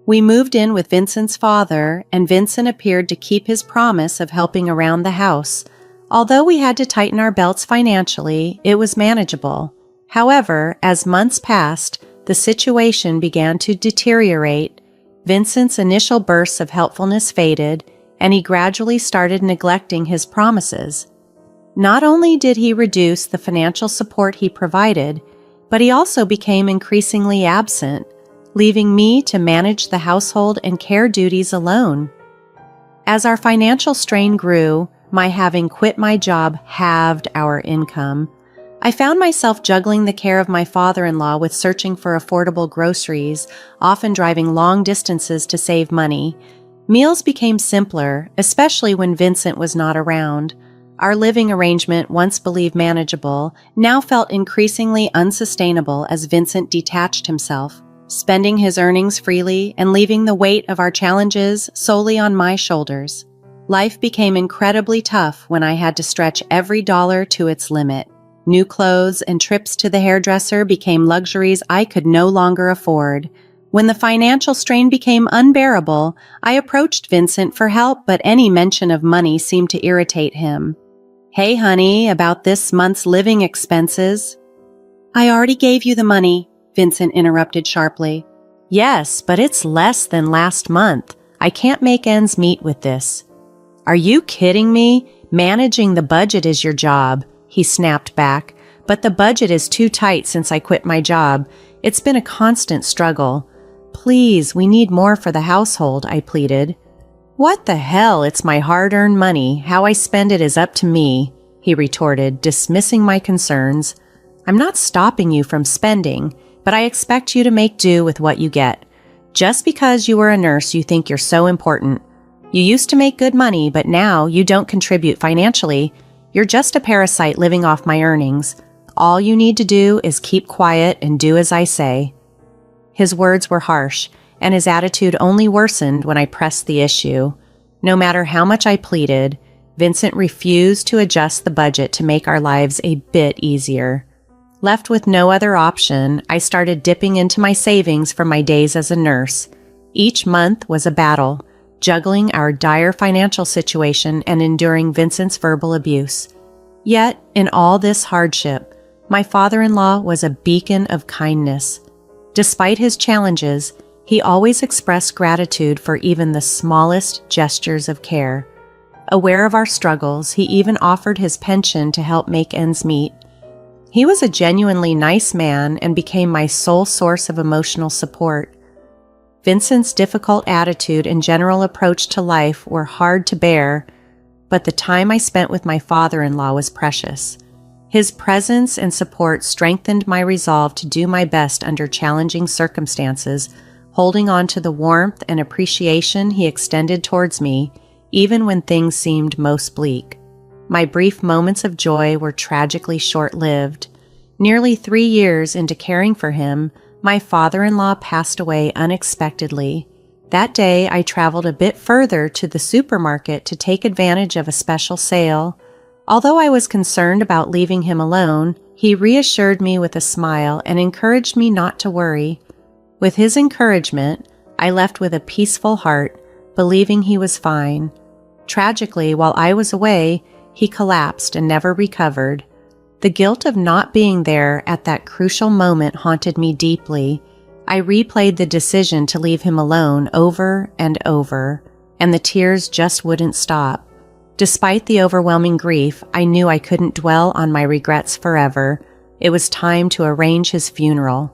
We moved in with Vincent's father, and Vincent appeared to keep his promise of helping around the house. Although we had to tighten our belts financially, it was manageable. However, as months passed, the situation began to deteriorate. Vincent's initial bursts of helpfulness faded, and he gradually started neglecting his promises. Not only did he reduce the financial support he provided, but he also became increasingly absent, leaving me to manage the household and care duties alone. As our financial strain grew, my having quit my job halved our income. I found myself juggling the care of my father-in-law with searching for affordable groceries, often driving long distances to save money. Meals became simpler, especially when Vincent was not around. Our living arrangement, once believed manageable, now felt increasingly unsustainable as Vincent detached himself, spending his earnings freely and leaving the weight of our challenges solely on my shoulders. Life became incredibly tough when I had to stretch every dollar to its limit. New clothes and trips to the hairdresser became luxuries I could no longer afford. When the financial strain became unbearable, I approached Vincent for help, but any mention of money seemed to irritate him. "Hey, honey, about this month's living expenses." "I already gave you the money," Vincent interrupted sharply. "Yes, but it's less than last month. I can't make ends meet with this." "Are you kidding me? Managing the budget is your job," he snapped back. "But the budget is too tight since I quit my job. It's been a constant struggle." "Please, we need more for the household," I pleaded. "What the hell? It's my hard-earned money. How I spend it is up to me," he retorted, dismissing my concerns. "I'm not stopping you from spending, but I expect you to make do with what you get. Just because you were a nurse, you think you're so important. You used to make good money, but now you don't contribute financially. You're just a parasite living off my earnings. All you need to do is keep quiet and do as I say." His words were harsh, and his attitude only worsened when I pressed the issue. No matter how much I pleaded, Vincent refused to adjust the budget to make our lives a bit easier. Left with no other option, I started dipping into my savings from my days as a nurse. Each month was a battle, juggling our dire financial situation and enduring Vincent's verbal abuse. Yet, in all this hardship, my father-in-law was a beacon of kindness. Despite his challenges, he always expressed gratitude for even the smallest gestures of care. Aware of our struggles, he even offered his pension to help make ends meet. He was a genuinely nice man and became my sole source of emotional support. Vincent's difficult attitude and general approach to life were hard to bear, but the time I spent with my father-in-law was precious. His presence and support strengthened my resolve to do my best under challenging circumstances, holding on to the warmth and appreciation he extended towards me, even when things seemed most bleak. My brief moments of joy were tragically short-lived. Nearly 3 years into caring for him, my father-in-law passed away unexpectedly. That day, I traveled a bit further to the supermarket to take advantage of a special sale. Although I was concerned about leaving him alone, he reassured me with a smile and encouraged me not to worry. With his encouragement, I left with a peaceful heart, believing he was fine. Tragically, while I was away, he collapsed and never recovered. The guilt of not being there at that crucial moment haunted me deeply. I replayed the decision to leave him alone over and over, and the tears just wouldn't stop. Despite the overwhelming grief, I knew I couldn't dwell on my regrets forever. It was time to arrange his funeral.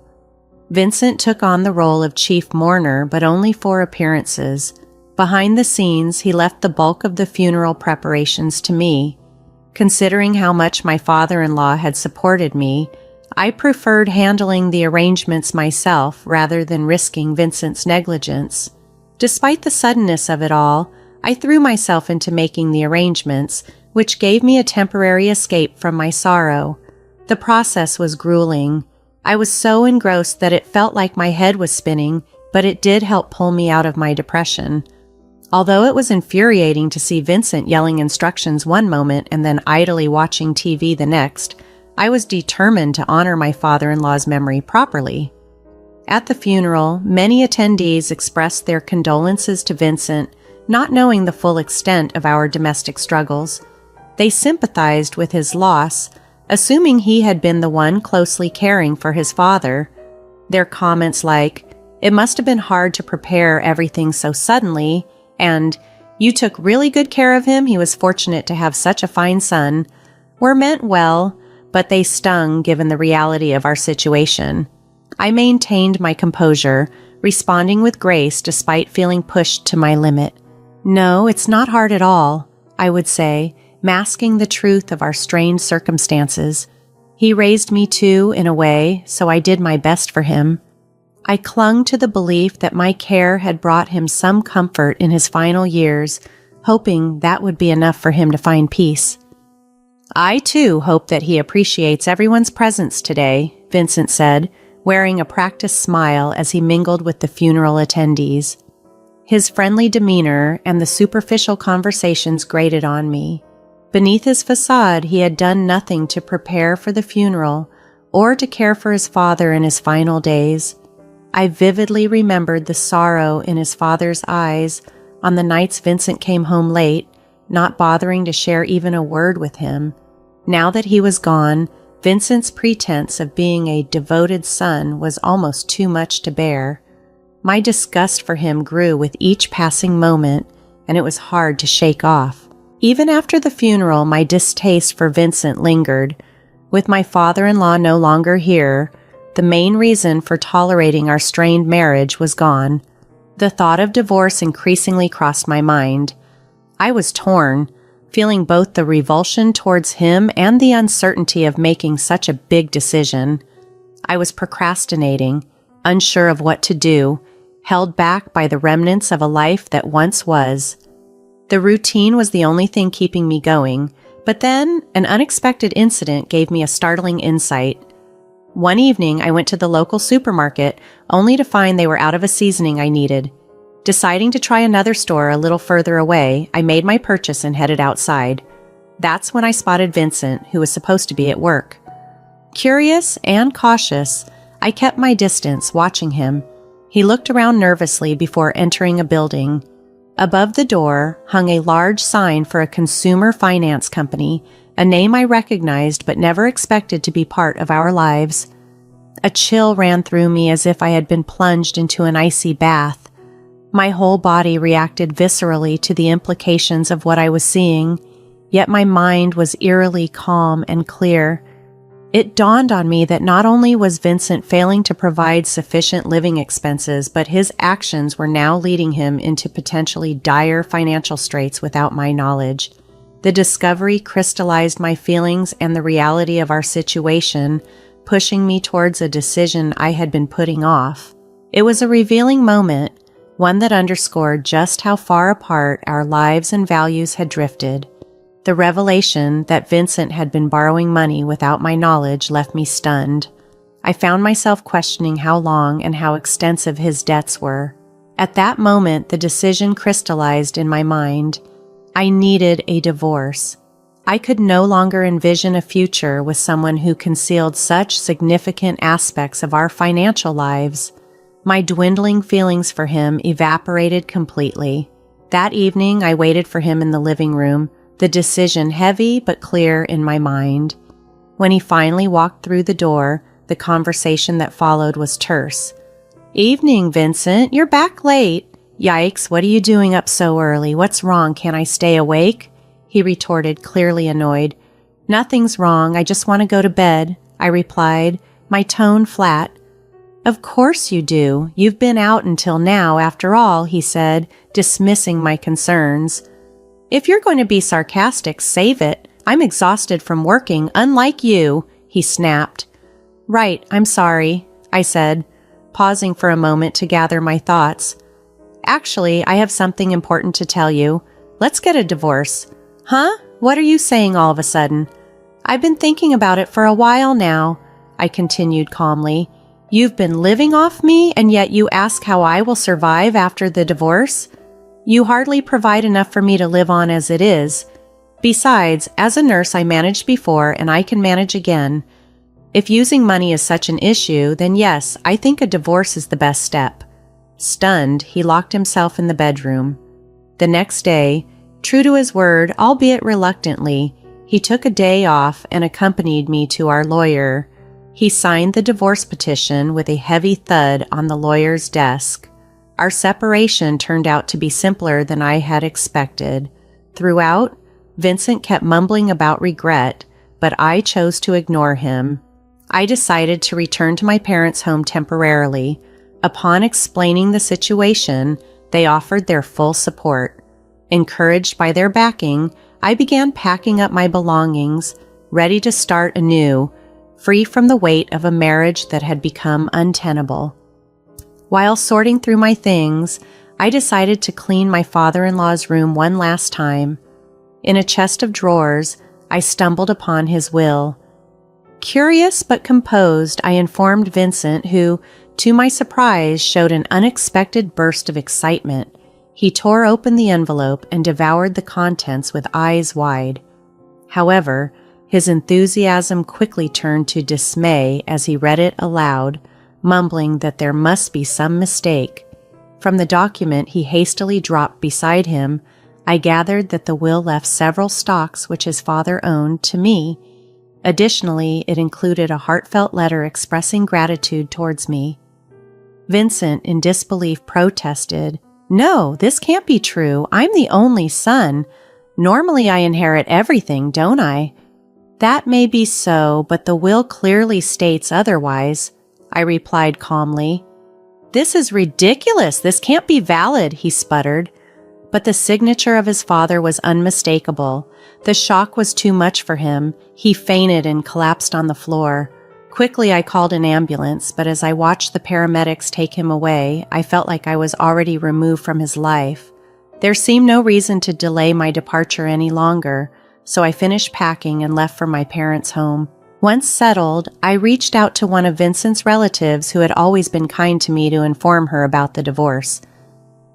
Vincent took on the role of chief mourner, but only for appearances. Behind the scenes, he left the bulk of the funeral preparations to me. Considering how much my father-in-law had supported me, I preferred handling the arrangements myself rather than risking Vincent's negligence. Despite the suddenness of it all, I threw myself into making the arrangements, which gave me a temporary escape from my sorrow. The process was grueling. I was so engrossed that it felt like my head was spinning, but it did help pull me out of my depression. Although it was infuriating to see Vincent yelling instructions one moment and then idly watching TV the next, I was determined to honor my father-in-law's memory properly. At the funeral, many attendees expressed their condolences to Vincent, not knowing the full extent of our domestic struggles. They sympathized with his loss, assuming he had been the one closely caring for his father. Their comments like, "It must have been hard to prepare everything so suddenly," and "You took really good care of him, he was fortunate to have such a fine son," were meant well, but they stung given the reality of our situation. I maintained my composure, responding with grace despite feeling pushed to my limit. "No, it's not hard at all," I would say, masking the truth of our strained circumstances. "He raised me too, in a way, so I did my best for him." I clung to the belief that my care had brought him some comfort in his final years, hoping that would be enough for him to find peace. "I too hope that he appreciates everyone's presence today," Vincent said, wearing a practiced smile as he mingled with the funeral attendees. His friendly demeanor and the superficial conversations grated on me. Beneath his facade, he had done nothing to prepare for the funeral or to care for his father in his final days. I vividly remembered the sorrow in his father's eyes on the nights Vincent came home late, not bothering to share even a word with him. Now that he was gone, Vincent's pretense of being a devoted son was almost too much to bear. My disgust for him grew with each passing moment, and it was hard to shake off. Even after the funeral, my distaste for Vincent lingered. With my father-in-law no longer here, the main reason for tolerating our strained marriage was gone. The thought of divorce increasingly crossed my mind. I was torn, feeling both the revulsion towards him and the uncertainty of making such a big decision. I was procrastinating, unsure of what to do, held back by the remnants of a life that once was. The routine was the only thing keeping me going, but then an unexpected incident gave me a startling insight. One evening, I went to the local supermarket, only to find they were out of a seasoning I needed. Deciding to try another store a little further away, I made my purchase and headed outside. That's when I spotted Vincent, who was supposed to be at work. Curious and cautious, I kept my distance, watching him. He looked around nervously before entering a building. Above the door hung a large sign for a consumer finance company, a name I recognized but never expected to be part of our lives. A chill ran through me as if I had been plunged into an icy bath. My whole body reacted viscerally to the implications of what I was seeing, yet my mind was eerily calm and clear. It dawned on me that not only was Vincent failing to provide sufficient living expenses, but his actions were now leading him into potentially dire financial straits without my knowledge. The discovery crystallized my feelings and the reality of our situation, pushing me towards a decision I had been putting off. It was a revealing moment, one that underscored just how far apart our lives and values had drifted. The revelation that Vincent had been borrowing money without my knowledge left me stunned. I found myself questioning how long and how extensive his debts were. At that moment, the decision crystallized in my mind. I needed a divorce. I could no longer envision a future with someone who concealed such significant aspects of our financial lives. My dwindling feelings for him evaporated completely. That evening, I waited for him in the living room, the decision heavy but clear in my mind. When he finally walked through the door, the conversation that followed was terse. "Evening, Vincent. You're back late." "Yikes, what are you doing up so early? What's wrong? Can't I stay awake?" he retorted, clearly annoyed. "Nothing's wrong. I just want to go to bed," I replied, my tone flat. "Of course you do. You've been out until now, after all," he said, dismissing my concerns. "If you're going to be sarcastic, save it. I'm exhausted from working, unlike you," he snapped. "Right, I'm sorry," I said, pausing for a moment to gather my thoughts. "Actually, I have something important to tell you. Let's get a divorce." "Huh? What are you saying all of a sudden?" "I've been thinking about it for a while now," I continued calmly. "You've been living off me, and yet you ask how I will survive after the divorce? You hardly provide enough for me to live on as it is. Besides, as a nurse, I managed before, and I can manage again. If using money is such an issue, then yes, I think a divorce is the best step." Stunned, he locked himself in the bedroom. The next day, true to his word, albeit reluctantly, he took a day off and accompanied me to our lawyer. He signed the divorce petition with a heavy thud on the lawyer's desk. Our separation turned out to be simpler than I had expected. Throughout, Vincent kept mumbling about regret, but I chose to ignore him. I decided to return to my parents' home temporarily. Upon explaining the situation, they offered their full support. Encouraged by their backing, I began packing up my belongings, ready to start anew, free from the weight of a marriage that had become untenable. While sorting through my things, I decided to clean my father-in-law's room one last time. In a chest of drawers, I stumbled upon his will. Curious but composed, I informed Vincent, who, to my surprise, showed an unexpected burst of excitement. He tore open the envelope and devoured the contents with eyes wide. However, his enthusiasm quickly turned to dismay as he read it aloud, mumbling that there must be some mistake. From the document he hastily dropped beside him, I gathered that the will left several stocks which his father owned to me. Additionally, it included a heartfelt letter expressing gratitude towards me. Vincent, in disbelief, protested, "No, this can't be true. I'm the only son. Normally I inherit everything, don't I?" "That may be so, but the will clearly states otherwise," I replied calmly. "This is ridiculous. This can't be valid," he sputtered. But the signature of his father was unmistakable. The shock was too much for him. He fainted and collapsed on the floor. Quickly, I called an ambulance, but as I watched the paramedics take him away, I felt like I was already removed from his life. There seemed no reason to delay my departure any longer, so I finished packing and left for my parents' home. Once settled, I reached out to one of Vincent's relatives who had always been kind to me to inform her about the divorce.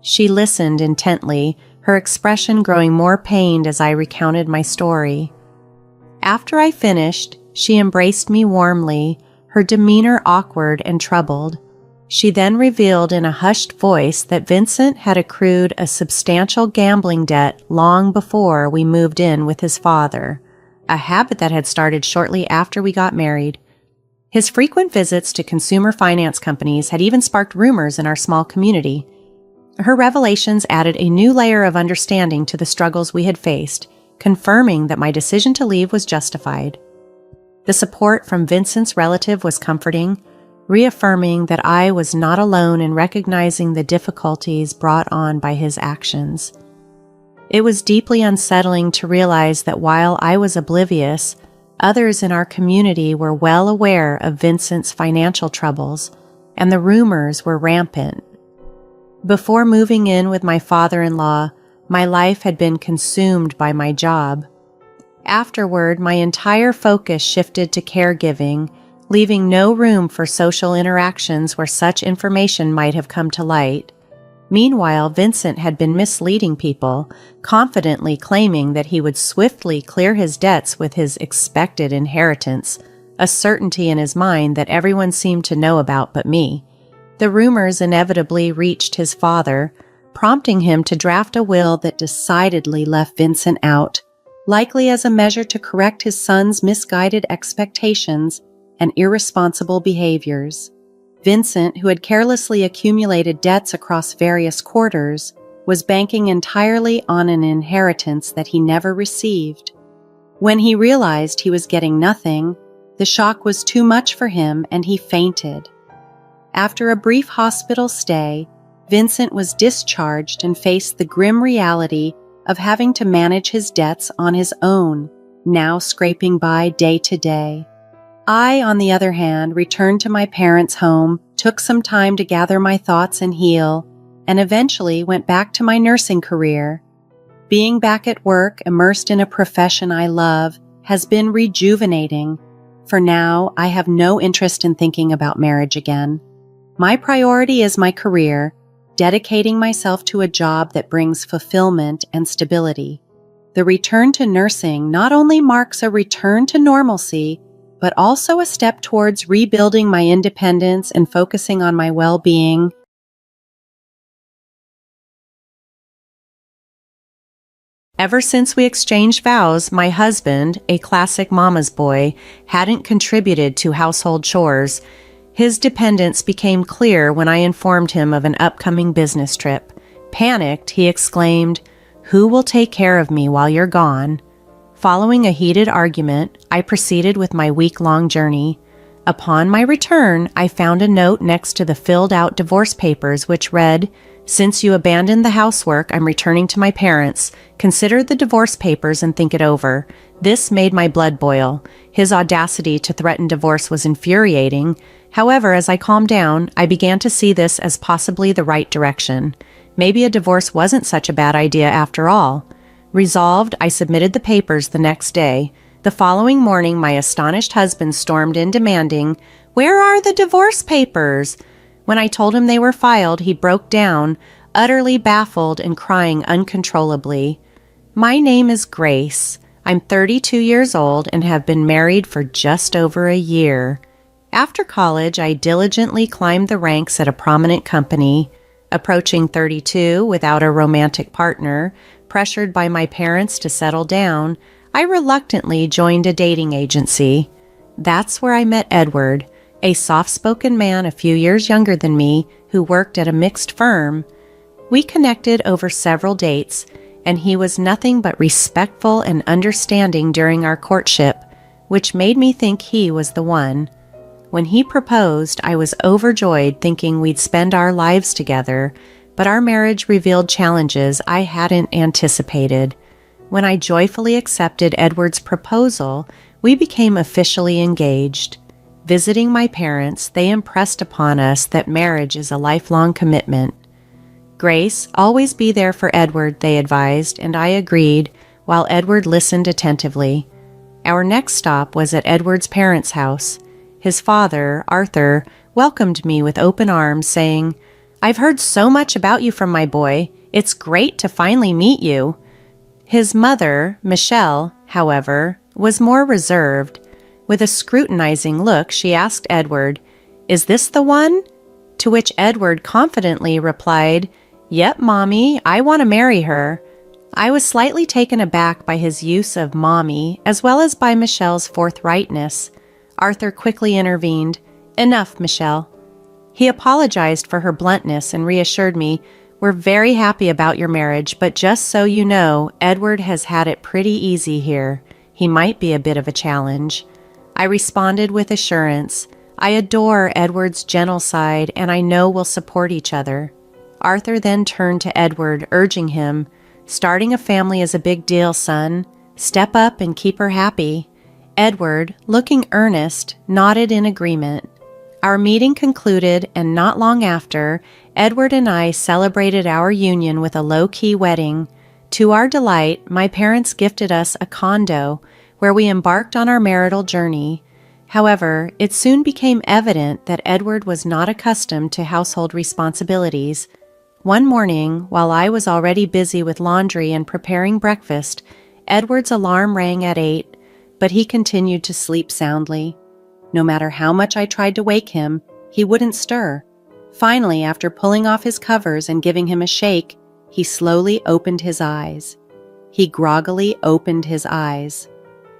She listened intently, her expression growing more pained as I recounted my story. After I finished, she embraced me warmly, her demeanor awkward and troubled. She then revealed in a hushed voice that Vincent had accrued a substantial gambling debt long before we moved in with his father, a habit that had started shortly after we got married. His frequent visits to consumer finance companies had even sparked rumors in our small community. Her revelations added a new layer of understanding to the struggles we had faced, confirming that my decision to leave was justified. The support from Vincent's relative was comforting, reaffirming that I was not alone in recognizing the difficulties brought on by his actions. It was deeply unsettling to realize that while I was oblivious, others in our community were well aware of Vincent's financial troubles, and the rumors were rampant. Before moving in with my father-in-law, my life had been consumed by my job. Afterward, my entire focus shifted to caregiving, leaving no room for social interactions where such information might have come to light. Meanwhile, Vincent had been misleading people, confidently claiming that he would swiftly clear his debts with his expected inheritance, a certainty in his mind that everyone seemed to know about but me. The rumors inevitably reached his father, prompting him to draft a will that decidedly left Vincent out, likely as a measure to correct his son's misguided expectations and irresponsible behaviors. Vincent, who had carelessly accumulated debts across various quarters, was banking entirely on an inheritance that he never received. When he realized he was getting nothing, the shock was too much for him and he fainted. After a brief hospital stay, Vincent was discharged and faced the grim reality of having to manage his debts on his own, now scraping by day to day. I, on the other hand, returned to my parents' home, took some time to gather my thoughts and heal, and eventually went back to my nursing career. Being back at work, immersed in a profession I love, has been rejuvenating. For now, I have no interest in thinking about marriage again. My priority is my career, dedicating myself to a job that brings fulfillment and stability. The return to nursing not only marks a return to normalcy, but also a step towards rebuilding my independence and focusing on my well-being. Ever since we exchanged vows, my husband, a classic mama's boy, hadn't contributed to household chores. His dependence became clear when I informed him of an upcoming business trip. Panicked, he exclaimed, "Who will take care of me while you're gone?" Following a heated argument, I proceeded with my week-long journey. Upon my return, I found a note next to the filled-out divorce papers which read, "Since you abandoned the housework, I'm returning to my parents. Consider the divorce papers and think it over." This made my blood boil. His audacity to threaten divorce was infuriating. However, as I calmed down, I began to see this as possibly the right direction. Maybe a divorce wasn't such a bad idea after all. Resolved, I submitted the papers the next day. The following morning, my astonished husband stormed in demanding, "Where are the divorce papers?" When I told him they were filed, he broke down, utterly baffled and crying uncontrollably. My name is Grace. I'm 32 years old and have been married for just over a year. After college, I diligently climbed the ranks at a prominent company. Approaching 32 without a romantic partner, pressured by my parents to settle down, I reluctantly joined a dating agency. That's where I met Edward, a soft-spoken man a few years younger than me who worked at a mixed firm. We connected over several dates, and he was nothing but respectful and understanding during our courtship, which made me think he was the one. When he proposed, I was overjoyed thinking we'd spend our lives together, but our marriage revealed challenges I hadn't anticipated. When I joyfully accepted Edward's proposal, we became officially engaged. Visiting my parents, they impressed upon us that marriage is a lifelong commitment. "Grace, always be there for Edward," they advised, and I agreed, while Edward listened attentively. Our next stop was at Edward's parents' house. His father, Arthur, welcomed me with open arms, saying, "I've heard so much about you from my boy. It's great to finally meet you." His mother, Michelle, however, was more reserved. With a scrutinizing look, she asked Edward, "Is this the one?" To which Edward confidently replied, "Yep, Mommy, I want to marry her." I was slightly taken aback by his use of Mommy, as well as by Michelle's forthrightness. Arthur quickly intervened. "Enough, Michelle." He apologized for her bluntness and reassured me, "We're very happy about your marriage, but just so you know, Edward has had it pretty easy here. He might be a bit of a challenge." I responded with assurance. I adore Edward's gentle side, and I know we'll support each other. Arthur then turned to Edward, urging him, "Starting a family is a big deal, son. Step up and keep her happy." Edward, looking earnest, nodded in agreement. Our meeting concluded, and not long after, Edward and I celebrated our union with a low-key wedding. To our delight, my parents gifted us a condo where we embarked on our marital journey. However, it soon became evident that Edward was not accustomed to household responsibilities. One morning, while I was already busy with laundry and preparing breakfast, Edward's alarm rang at 8, but he continued to sleep soundly. No matter how much I tried to wake him, he wouldn't stir. Finally, after pulling off his covers and giving him a shake, he slowly opened his eyes. He groggily opened his eyes.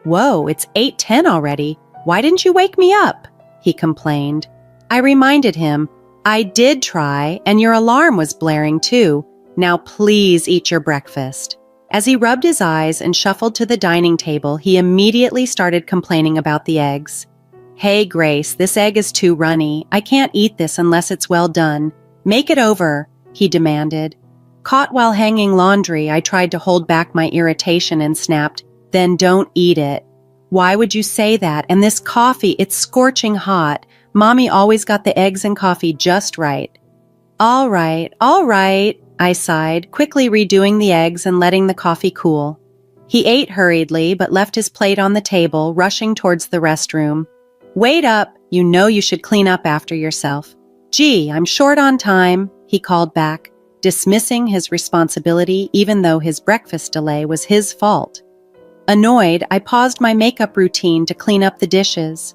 "Whoa, it's 8:10 already. Why didn't you wake me up?" he complained. I reminded him, "I did try, and your alarm was blaring too. Now please eat your breakfast." As he rubbed his eyes and shuffled to the dining table, he immediately started complaining about the eggs. "Hey, Grace, this egg is too runny. I can't eat this unless it's well done. Make it over," he demanded. Caught while hanging laundry, I tried to hold back my irritation and snapped, "Then don't eat it." "Why would you say that? And this coffee, it's scorching hot. Mommy always got the eggs and coffee just right." All right, I sighed, quickly redoing the eggs and letting the coffee cool. He ate hurriedly, but left his plate on the table, rushing towards the restroom. "Wait up, you know you should clean up after yourself." "Gee, I'm short on time," he called back, dismissing his responsibility even though his breakfast delay was his fault. Annoyed, I paused my makeup routine to clean up the dishes.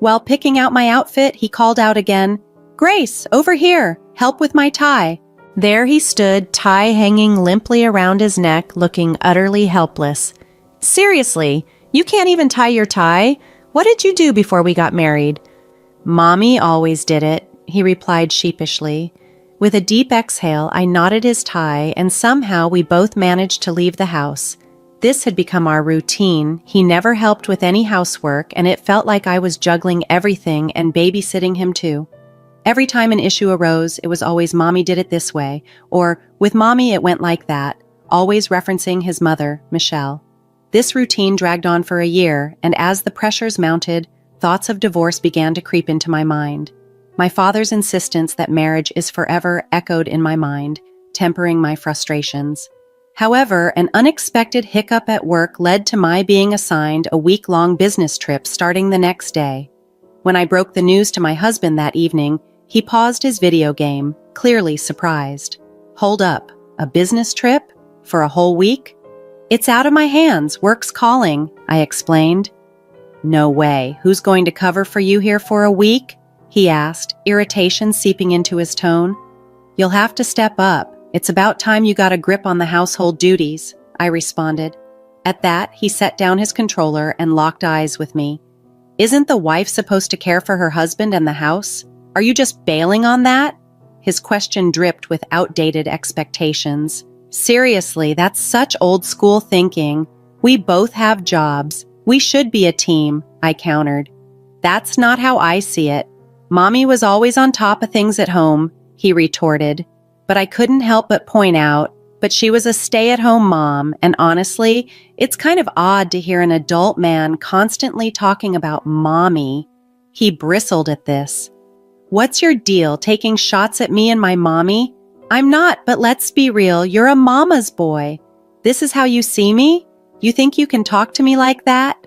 While picking out my outfit, he called out again, "Grace, over here, help with my tie." There he stood, tie hanging limply around his neck, looking utterly helpless. "Seriously, you can't even tie your tie? What did you do before we got married?" "Mommy always did it," he replied sheepishly. With a deep exhale, I knotted his tie, and somehow we both managed to leave the house. This had become our routine. He never helped with any housework, and it felt like I was juggling everything and babysitting him too. Every time an issue arose, it was always "Mommy did it this way," or "With Mommy it went like that," always referencing his mother, Michelle. This routine dragged on for a year, and as the pressures mounted, thoughts of divorce began to creep into my mind. My father's insistence that marriage is forever echoed in my mind, tempering my frustrations. However, an unexpected hiccup at work led to my being assigned a week-long business trip starting the next day. When I broke the news to my husband that evening, he paused his video game, clearly surprised. "Hold up, a business trip? For a whole week?" "It's out of my hands, work's calling," I explained. "No way, who's going to cover for you here for a week?" he asked, irritation seeping into his tone. "You'll have to step up. It's about time you got a grip on the household duties," I responded. At that, he set down his controller and locked eyes with me. "Isn't the wife supposed to care for her husband and the house? Are you just bailing on that?" His question dripped with outdated expectations. "Seriously, that's such old school thinking. We both have jobs. We should be a team," I countered. "That's not how I see it. Mommy was always on top of things at home," he retorted. But I couldn't help but point out, but she was a stay-at-home mom, and honestly, it's kind of odd to hear an adult man constantly talking about mommy. He bristled at this. "What's your deal, taking shots at me and my mommy? I'm not, but let's be real, you're a mama's boy. This is how you see me? You think you can talk to me like that?"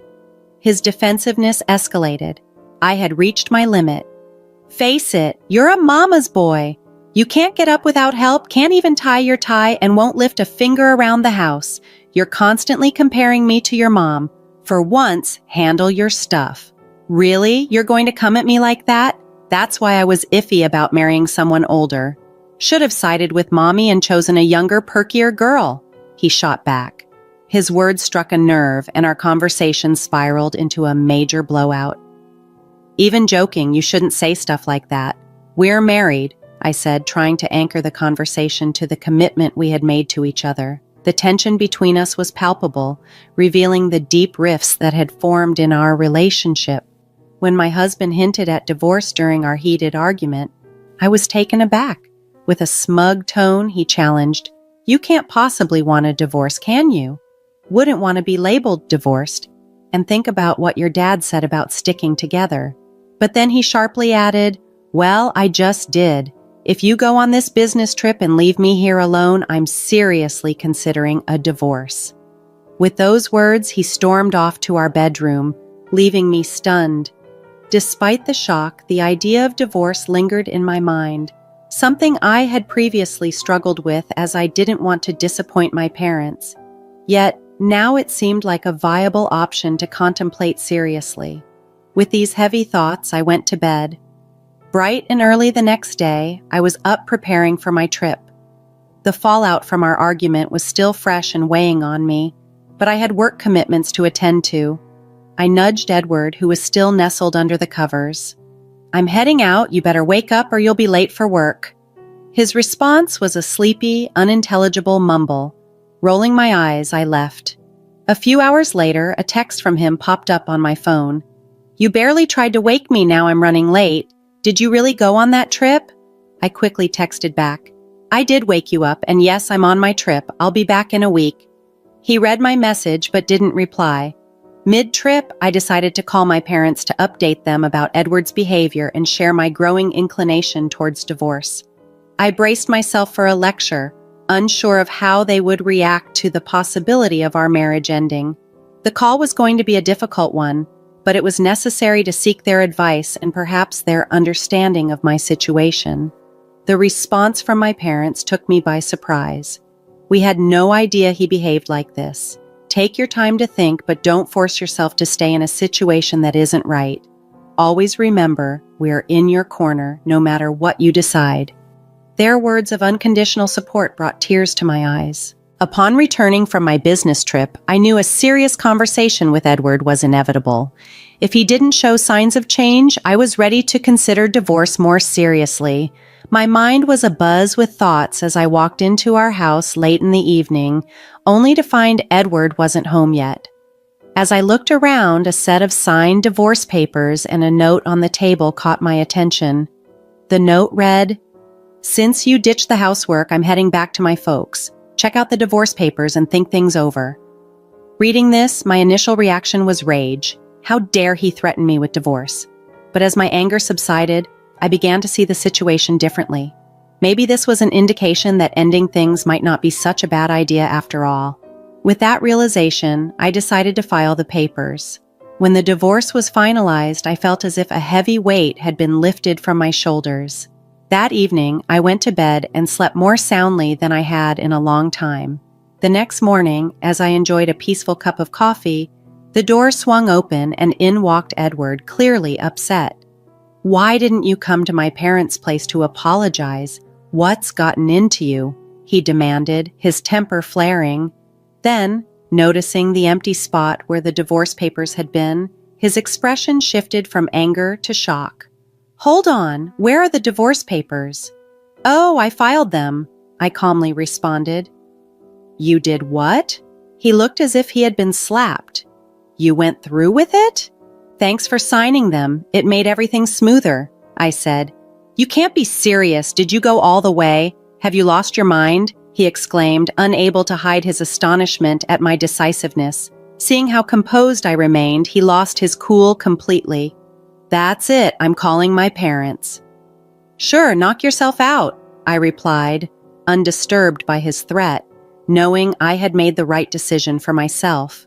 His defensiveness escalated. I had reached my limit. "Face it, you're a mama's boy. You can't get up without help, can't even tie your tie, and won't lift a finger around the house. You're constantly comparing me to your mom. For once, handle your stuff." "Really? You're going to come at me like that? That's why I was iffy about marrying someone older. Should have sided with mommy and chosen a younger, perkier girl," he shot back. His words struck a nerve, and our conversation spiraled into a major blowout. "Even joking, you shouldn't say stuff like that. We're married," I said, trying to anchor the conversation to the commitment we had made to each other. The tension between us was palpable, revealing the deep rifts that had formed in our relationship. When my husband hinted at divorce during our heated argument, I was taken aback. With a smug tone, he challenged, "You can't possibly want a divorce, can you? Wouldn't want to be labeled divorced. And think about what your dad said about sticking together." But then he sharply added, "Well, I just did. If you go on this business trip and leave me here alone, I'm seriously considering a divorce." With those words, he stormed off to our bedroom, leaving me stunned. Despite the shock, the idea of divorce lingered in my mind, something I had previously struggled with as I didn't want to disappoint my parents. Yet, now it seemed like a viable option to contemplate seriously. With these heavy thoughts, I went to bed. Bright and early the next day, I was up preparing for my trip. The fallout from our argument was still fresh and weighing on me, but I had work commitments to attend to. I nudged Edward, who was still nestled under the covers. "I'm heading out, you better wake up or you'll be late for work." His response was a sleepy, unintelligible mumble. Rolling my eyes, I left. A few hours later, a text from him popped up on my phone. "You barely tried to wake me, now I'm running late. Did you really go on that trip?" I quickly texted back, "I did wake you up, and yes, I'm on my trip. I'll be back in a week." He read my message but didn't reply. Mid-trip, I decided to call my parents to update them about Edward's behavior and share my growing inclination towards divorce. I braced myself for a lecture, unsure of how they would react to the possibility of our marriage ending. The call was going to be a difficult one, but it was necessary to seek their advice and perhaps their understanding of my situation. The response from my parents took me by surprise. "We had no idea he behaved like this. Take your time to think, but don't force yourself to stay in a situation that isn't right. Always remember, we're in your corner no matter what you decide." Their words of unconditional support brought tears to my eyes. Upon returning from my business trip, I knew a serious conversation with Edward was inevitable. If he didn't show signs of change, I was ready to consider divorce more seriously. My mind was abuzz with thoughts as I walked into our house late in the evening, only to find Edward wasn't home yet. As I looked around, a set of signed divorce papers and a note on the table caught my attention. The note read, "Since you ditched the housework, I'm heading back to my folks. Check out the divorce papers and think things over." Reading this, my initial reaction was rage. How dare he threaten me with divorce? But as my anger subsided, I began to see the situation differently. Maybe this was an indication that ending things might not be such a bad idea after all. With that realization, I decided to file the papers. When the divorce was finalized, I felt as if a heavy weight had been lifted from my shoulders. That evening, I went to bed and slept more soundly than I had in a long time. The next morning, as I enjoyed a peaceful cup of coffee, the door swung open and in walked Edward, clearly upset. "Why didn't you come to my parents' place to apologize? What's gotten into you?" he demanded, his temper flaring. Then, noticing the empty spot where the divorce papers had been, his expression shifted from anger to shock. "Hold on, where are the divorce papers?" "Oh, I filed them," I calmly responded. "You did what?" He looked as if he had been slapped. "You went through with it?" "Thanks for signing them. It made everything smoother," I said. "You can't be serious. Did you go all the way? Have you lost your mind?" he exclaimed, unable to hide his astonishment at my decisiveness. Seeing how composed I remained, he lost his cool completely. "That's it. I'm calling my parents." "Sure, knock yourself out," I replied, undisturbed by his threat, knowing I had made the right decision for myself.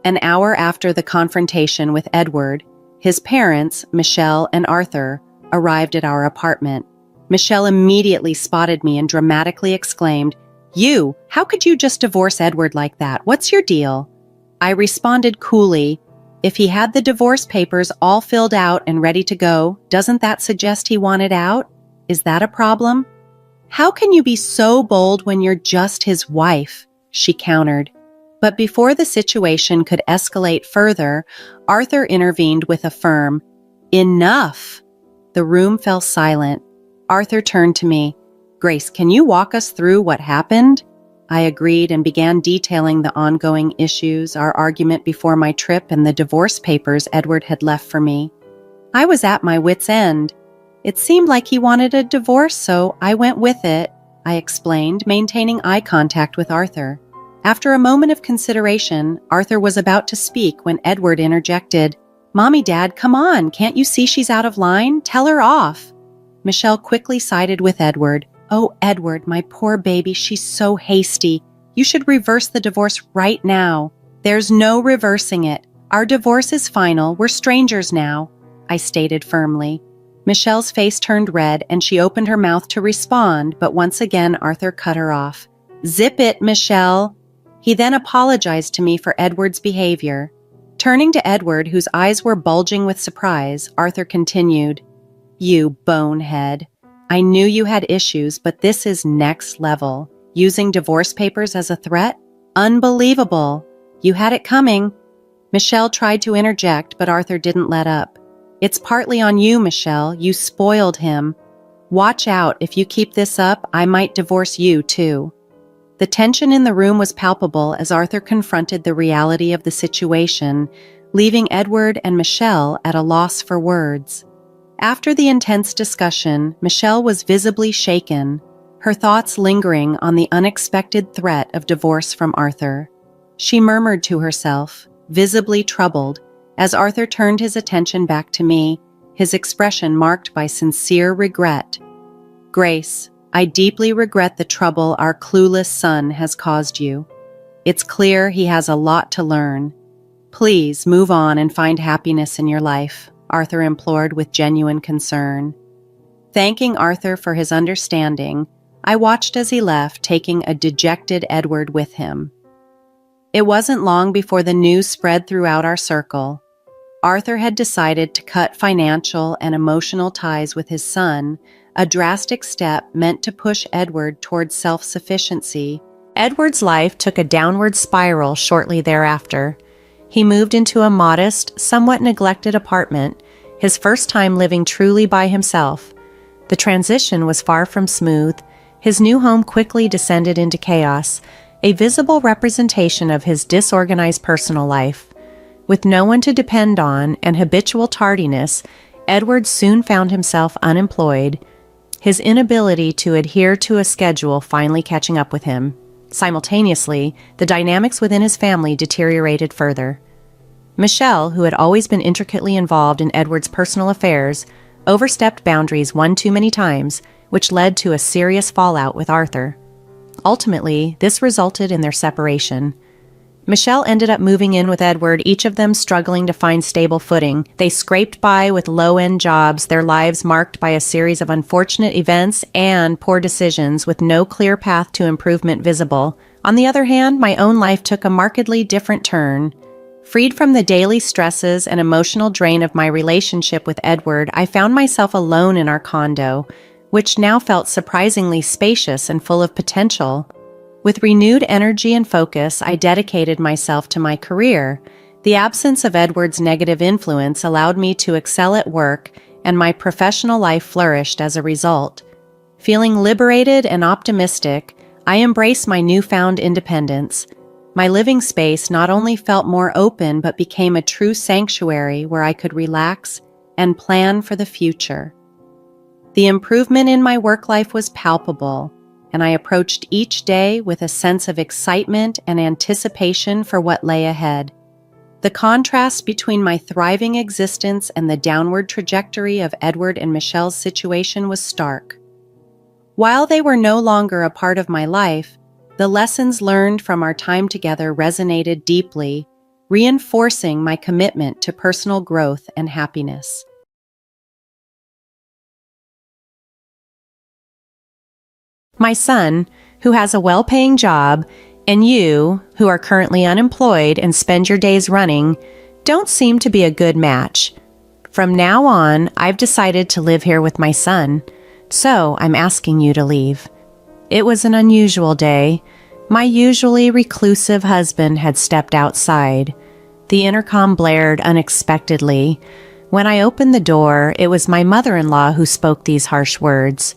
An hour after the confrontation with Edward, his parents, Michelle and Arthur, arrived at our apartment. Michelle immediately spotted me and dramatically exclaimed, "You, how could you just divorce Edward like that? What's your deal?" I responded coolly, "If he had the divorce papers all filled out and ready to go, doesn't that suggest he wanted out? Is that a problem?" "How can you be so bold when you're just his wife?" she countered. But before the situation could escalate further, Arthur intervened with a firm, "Enough!" The room fell silent. Arthur turned to me. "Grace, can you walk us through what happened?" I agreed and began detailing the ongoing issues, our argument before my trip, and the divorce papers Edward had left for me. I was at my wit's end. It seemed like he wanted a divorce, so I went with it, I explained, maintaining eye contact with Arthur. After a moment of consideration, Arthur was about to speak when Edward interjected, "Mommy, Dad, come on, can't you see she's out of line? Tell her off." Michelle quickly sided with Edward. "Oh, Edward, my poor baby, she's so hasty. You should reverse the divorce right now." "There's no reversing it. Our divorce is final. We're strangers now," I stated firmly. Michelle's face turned red and she opened her mouth to respond, but once again Arthur cut her off. "Zip it, Michelle." He then apologized to me for Edward's behavior. Turning to Edward, whose eyes were bulging with surprise, Arthur continued, "You bonehead. I knew you had issues, but this is next level. Using divorce papers as a threat? Unbelievable. You had it coming." Michelle tried to interject, but Arthur didn't let up. "It's partly on you, Michelle. You spoiled him. Watch out. If you keep this up, I might divorce you, too." The tension in the room was palpable as Arthur confronted the reality of the situation, leaving Edward and Michelle at a loss for words. After the intense discussion, Michelle was visibly shaken, her thoughts lingering on the unexpected threat of divorce from Arthur. She murmured to herself, visibly troubled, as Arthur turned his attention back to me, his expression marked by sincere regret. "Grace, I deeply regret the trouble our clueless son has caused you. It's clear he has a lot to learn. Please move on and find happiness in your life," Arthur implored with genuine concern. Thanking Arthur for his understanding, I watched as he left, taking a dejected Edward with him. It wasn't long before the news spread throughout our circle. Arthur had decided to cut financial and emotional ties with his son, a drastic step meant to push Edward towards self-sufficiency. Edward's life took a downward spiral shortly thereafter. He moved into a modest, somewhat neglected apartment, his first time living truly by himself. The transition was far from smooth. His new home quickly descended into chaos, a visible representation of his disorganized personal life. With no one to depend on and habitual tardiness, Edward soon found himself unemployed, his inability to adhere to a schedule finally catching up with him. Simultaneously, the dynamics within his family deteriorated further. Michelle, who had always been intricately involved in Edward's personal affairs, overstepped boundaries one too many times, which led to a serious fallout with Arthur. Ultimately, this resulted in their separation. Michelle ended up moving in with Edward, each of them struggling to find stable footing. They scraped by with low-end jobs, their lives marked by a series of unfortunate events and poor decisions with no clear path to improvement visible. On the other hand, my own life took a markedly different turn. Freed from the daily stresses and emotional drain of my relationship with Edward, I found myself alone in our condo, which now felt surprisingly spacious and full of potential. With renewed energy and focus, I dedicated myself to my career. The absence of Edward's negative influence allowed me to excel at work, and my professional life flourished as a result. Feeling liberated and optimistic, I embraced my newfound independence. My living space not only felt more open but became a true sanctuary where I could relax and plan for the future. The improvement in my work life was palpable, and I approached each day with a sense of excitement and anticipation for what lay ahead. The contrast between my thriving existence and the downward trajectory of Edward and Michelle's situation was stark. While they were no longer a part of my life, the lessons learned from our time together resonated deeply, reinforcing my commitment to personal growth and happiness. My son, who has a well-paying job, and you, who are currently unemployed and spend your days running, don't seem to be a good match. From now on, I've decided to live here with my son, so I'm asking you to leave. It was an unusual day. My usually reclusive husband had stepped outside. The intercom blared unexpectedly. When I opened the door, it was my mother-in-law who spoke these harsh words.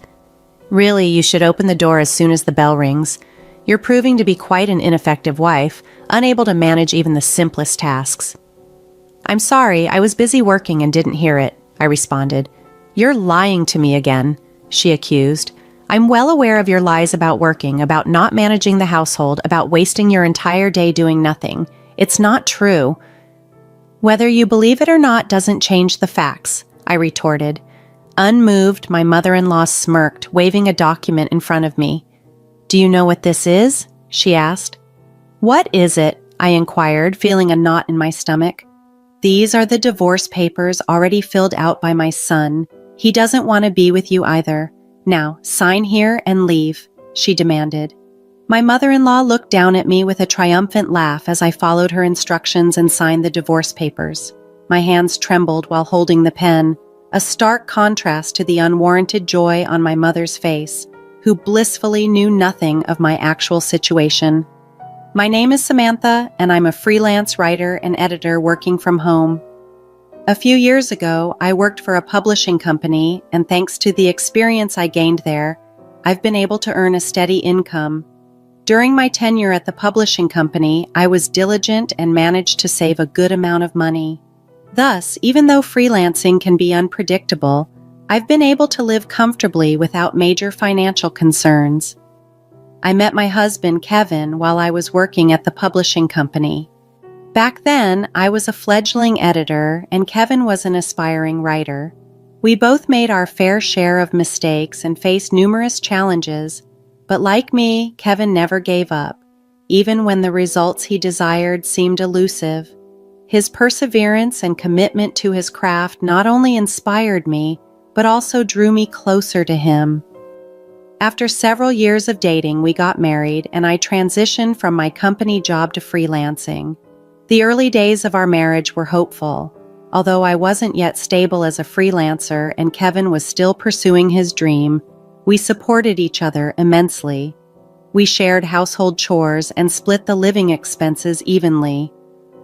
"Really, you should open the door as soon as the bell rings. You're proving to be quite an ineffective wife, unable to manage even the simplest tasks." "I'm sorry, I was busy working and didn't hear it," I responded. "You're lying to me again," she accused. "I'm well aware of your lies about working, about not managing the household, about wasting your entire day doing nothing. It's not true." "Whether you believe it or not doesn't change the facts," I retorted. Unmoved, my mother-in-law smirked, waving a document in front of me. "Do you know what this is?" she asked. "What is it?" I inquired, feeling a knot in my stomach. "These are the divorce papers already filled out by my son. He doesn't want to be with you either. Now, sign here and leave," she demanded. My mother-in-law looked down at me with a triumphant laugh as I followed her instructions and signed the divorce papers. My hands trembled while holding the pen, a stark contrast to the unwarranted joy on my mother's face, who blissfully knew nothing of my actual situation. "My name is Samantha, and I'm a freelance writer and editor working from home. A few years ago, I worked for a publishing company, and thanks to the experience I gained there, I've been able to earn a steady income. During my tenure at the publishing company, I was diligent and managed to save a good amount of money. Thus, even though freelancing can be unpredictable, I've been able to live comfortably without major financial concerns. I met my husband, Kevin, while I was working at the publishing company. Back then, I was a fledgling editor, and Kevin was an aspiring writer. We both made our fair share of mistakes and faced numerous challenges, but like me, Kevin never gave up, even when the results he desired seemed elusive. His perseverance and commitment to his craft not only inspired me, but also drew me closer to him. After several years of dating, we got married, and I transitioned from my company job to freelancing. The early days of our marriage were hopeful. Although I wasn't yet stable as a freelancer and Kevin was still pursuing his dream, we supported each other immensely. We shared household chores and split the living expenses evenly.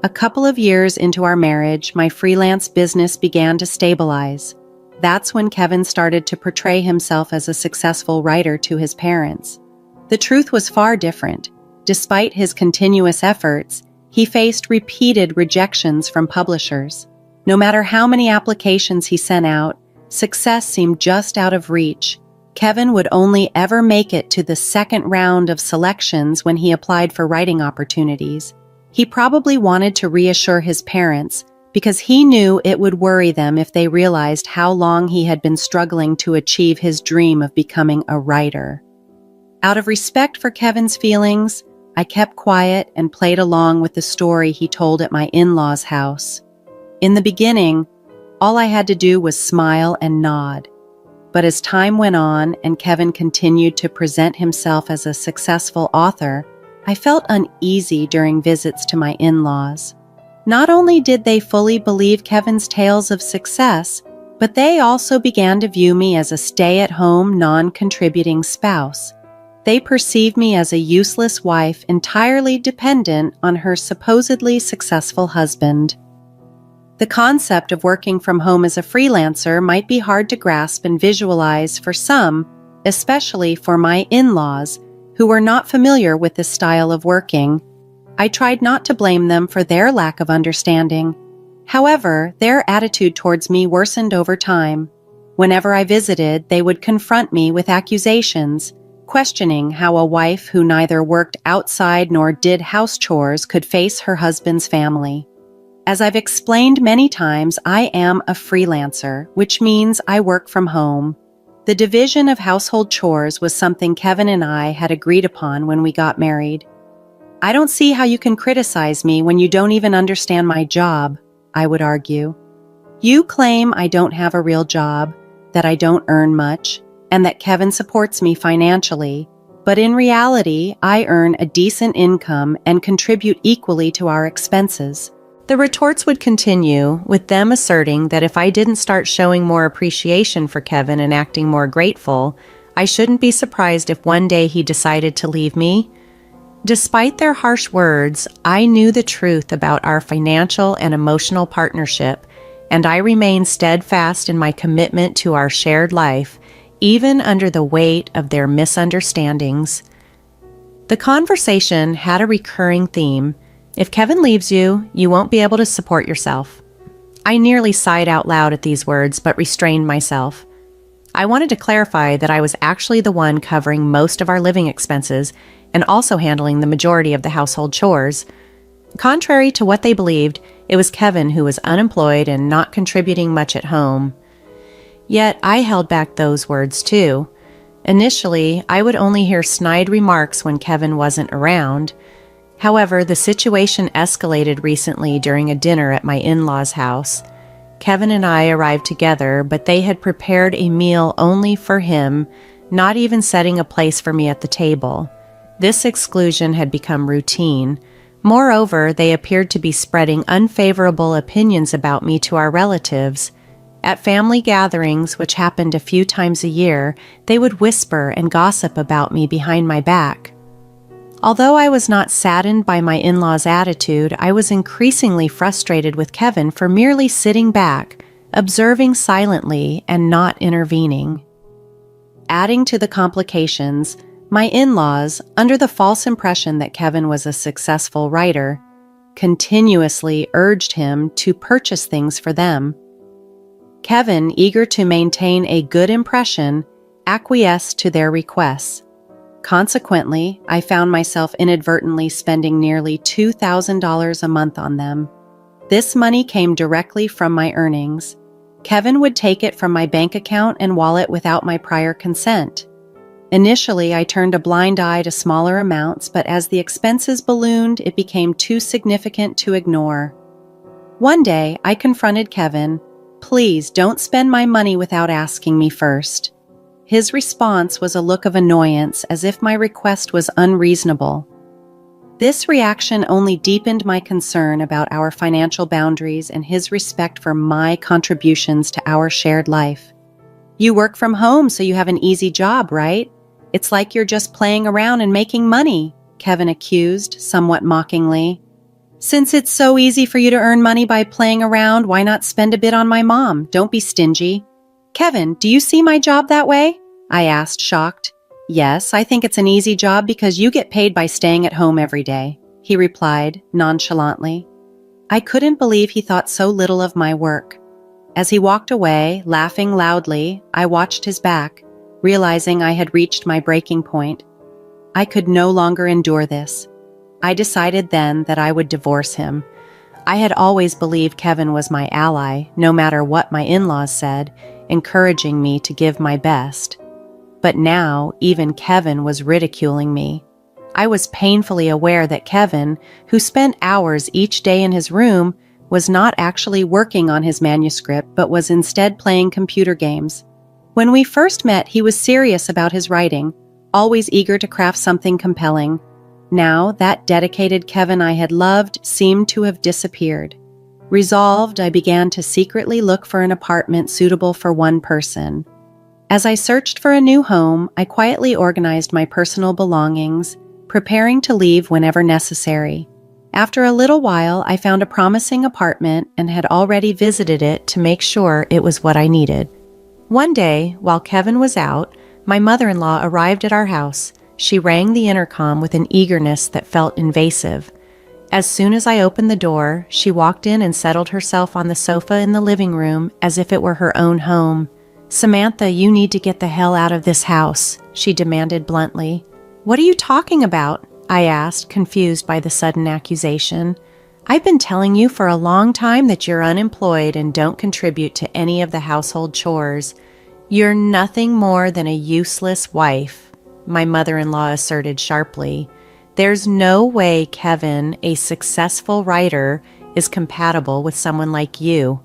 A couple of years into our marriage, my freelance business began to stabilize. That's when Kevin started to portray himself as a successful writer to his parents. The truth was far different. Despite his continuous efforts, he faced repeated rejections from publishers. No matter how many applications he sent out, success seemed just out of reach. Kevin would only ever make it to the second round of selections when he applied for writing opportunities. He probably wanted to reassure his parents because he knew it would worry them if they realized how long he had been struggling to achieve his dream of becoming a writer. Out of respect for Kevin's feelings, I kept quiet and played along with the story he told at my in-laws' house. In the beginning, all I had to do was smile and nod. But as time went on and Kevin continued to present himself as a successful author, I felt uneasy during visits to my in-laws. Not only did they fully believe Kevin's tales of success, but they also began to view me as a stay-at-home, non-contributing spouse. They perceived me as a useless wife entirely dependent on her supposedly successful husband. The concept of working from home as a freelancer might be hard to grasp and visualize for some, especially for my in-laws, who were not familiar with this style of working. I tried not to blame them for their lack of understanding. However, their attitude towards me worsened over time. Whenever I visited, they would confront me with accusations, questioning how a wife who neither worked outside nor did house chores could face her husband's family. As I've explained many times, I am a freelancer, which means I work from home. The division of household chores was something Kevin and I had agreed upon when we got married. "I don't see how you can criticize me when you don't even understand my job," I would argue. "You claim I don't have a real job, that I don't earn much, and that Kevin supports me financially, but in reality, I earn a decent income and contribute equally to our expenses." The retorts would continue, with them asserting that if I didn't start showing more appreciation for Kevin and acting more grateful, I shouldn't be surprised if one day he decided to leave me. Despite their harsh words, I knew the truth about our financial and emotional partnership, and I remained steadfast in my commitment to our shared life, even under the weight of their misunderstandings. The conversation had a recurring theme. If Kevin leaves you, you won't be able to support yourself. I nearly sighed out loud at these words, but restrained myself. I wanted to clarify that I was actually the one covering most of our living expenses and also handling the majority of the household chores. Contrary to what they believed, it was Kevin who was unemployed and not contributing much at home. Yet I held back those words too. Initially, I would only hear snide remarks when Kevin wasn't around. However, the situation escalated recently during a dinner at my in-laws' house. Kevin and I arrived together, but they had prepared a meal only for him, not even setting a place for me at the table. This exclusion had become routine. Moreover, they appeared to be spreading unfavorable opinions about me to our relatives. At family gatherings, which happened a few times a year, they would whisper and gossip about me behind my back. Although I was not saddened by my in-laws' attitude, I was increasingly frustrated with Kevin for merely sitting back, observing silently, and not intervening. Adding to the complications, my in-laws, under the false impression that Kevin was a successful writer, continuously urged him to purchase things for them. Kevin, eager to maintain a good impression, acquiesced to their requests. Consequently, I found myself inadvertently spending nearly $2,000 a month on them. This money came directly from my earnings. Kevin would take it from my bank account and wallet without my prior consent. Initially, I turned a blind eye to smaller amounts, but as the expenses ballooned, it became too significant to ignore. One day, I confronted Kevin. "Please don't spend my money without asking me first." His response was a look of annoyance, as if my request was unreasonable. This reaction only deepened my concern about our financial boundaries and his respect for my contributions to our shared life. "You work from home, so you have an easy job, right? It's like you're just playing around and making money," Kevin accused, somewhat mockingly. "Since it's so easy for you to earn money by playing around, why not spend a bit on my mom? Don't be stingy." "Kevin, do you see my job that way?" I asked, shocked. "Yes, I think it's an easy job because you get paid by staying at home every day," he replied, nonchalantly. I couldn't believe he thought so little of my work. As he walked away, laughing loudly, I watched his back, realizing I had reached my breaking point. I could no longer endure this. I decided then that I would divorce him. I had always believed Kevin was my ally, no matter what my in-laws said, encouraging me to give my best. But now, even Kevin was ridiculing me. I was painfully aware that Kevin, who spent hours each day in his room, was not actually working on his manuscript, but was instead playing computer games. When we first met, he was serious about his writing, always eager to craft something compelling. Now, that dedicated Kevin I had loved seemed to have disappeared. Resolved, I began to secretly look for an apartment suitable for one person. As I searched for a new home, I quietly organized my personal belongings, preparing to leave whenever necessary. After a little while, I found a promising apartment and had already visited it to make sure it was what I needed. One day, while Kevin was out, my mother-in-law arrived at our house. She rang the intercom with an eagerness that felt invasive. As soon as I opened the door, she walked in and settled herself on the sofa in the living room as if it were her own home. "Samantha, you need to get the hell out of this house," she demanded bluntly. "What are you talking about?" I asked, confused by the sudden accusation. "I've been telling you for a long time that you're unemployed and don't contribute to any of the household chores. You're nothing more than a useless wife," my mother-in-law asserted sharply. "There's no way Kevin, a successful writer, is compatible with someone like you."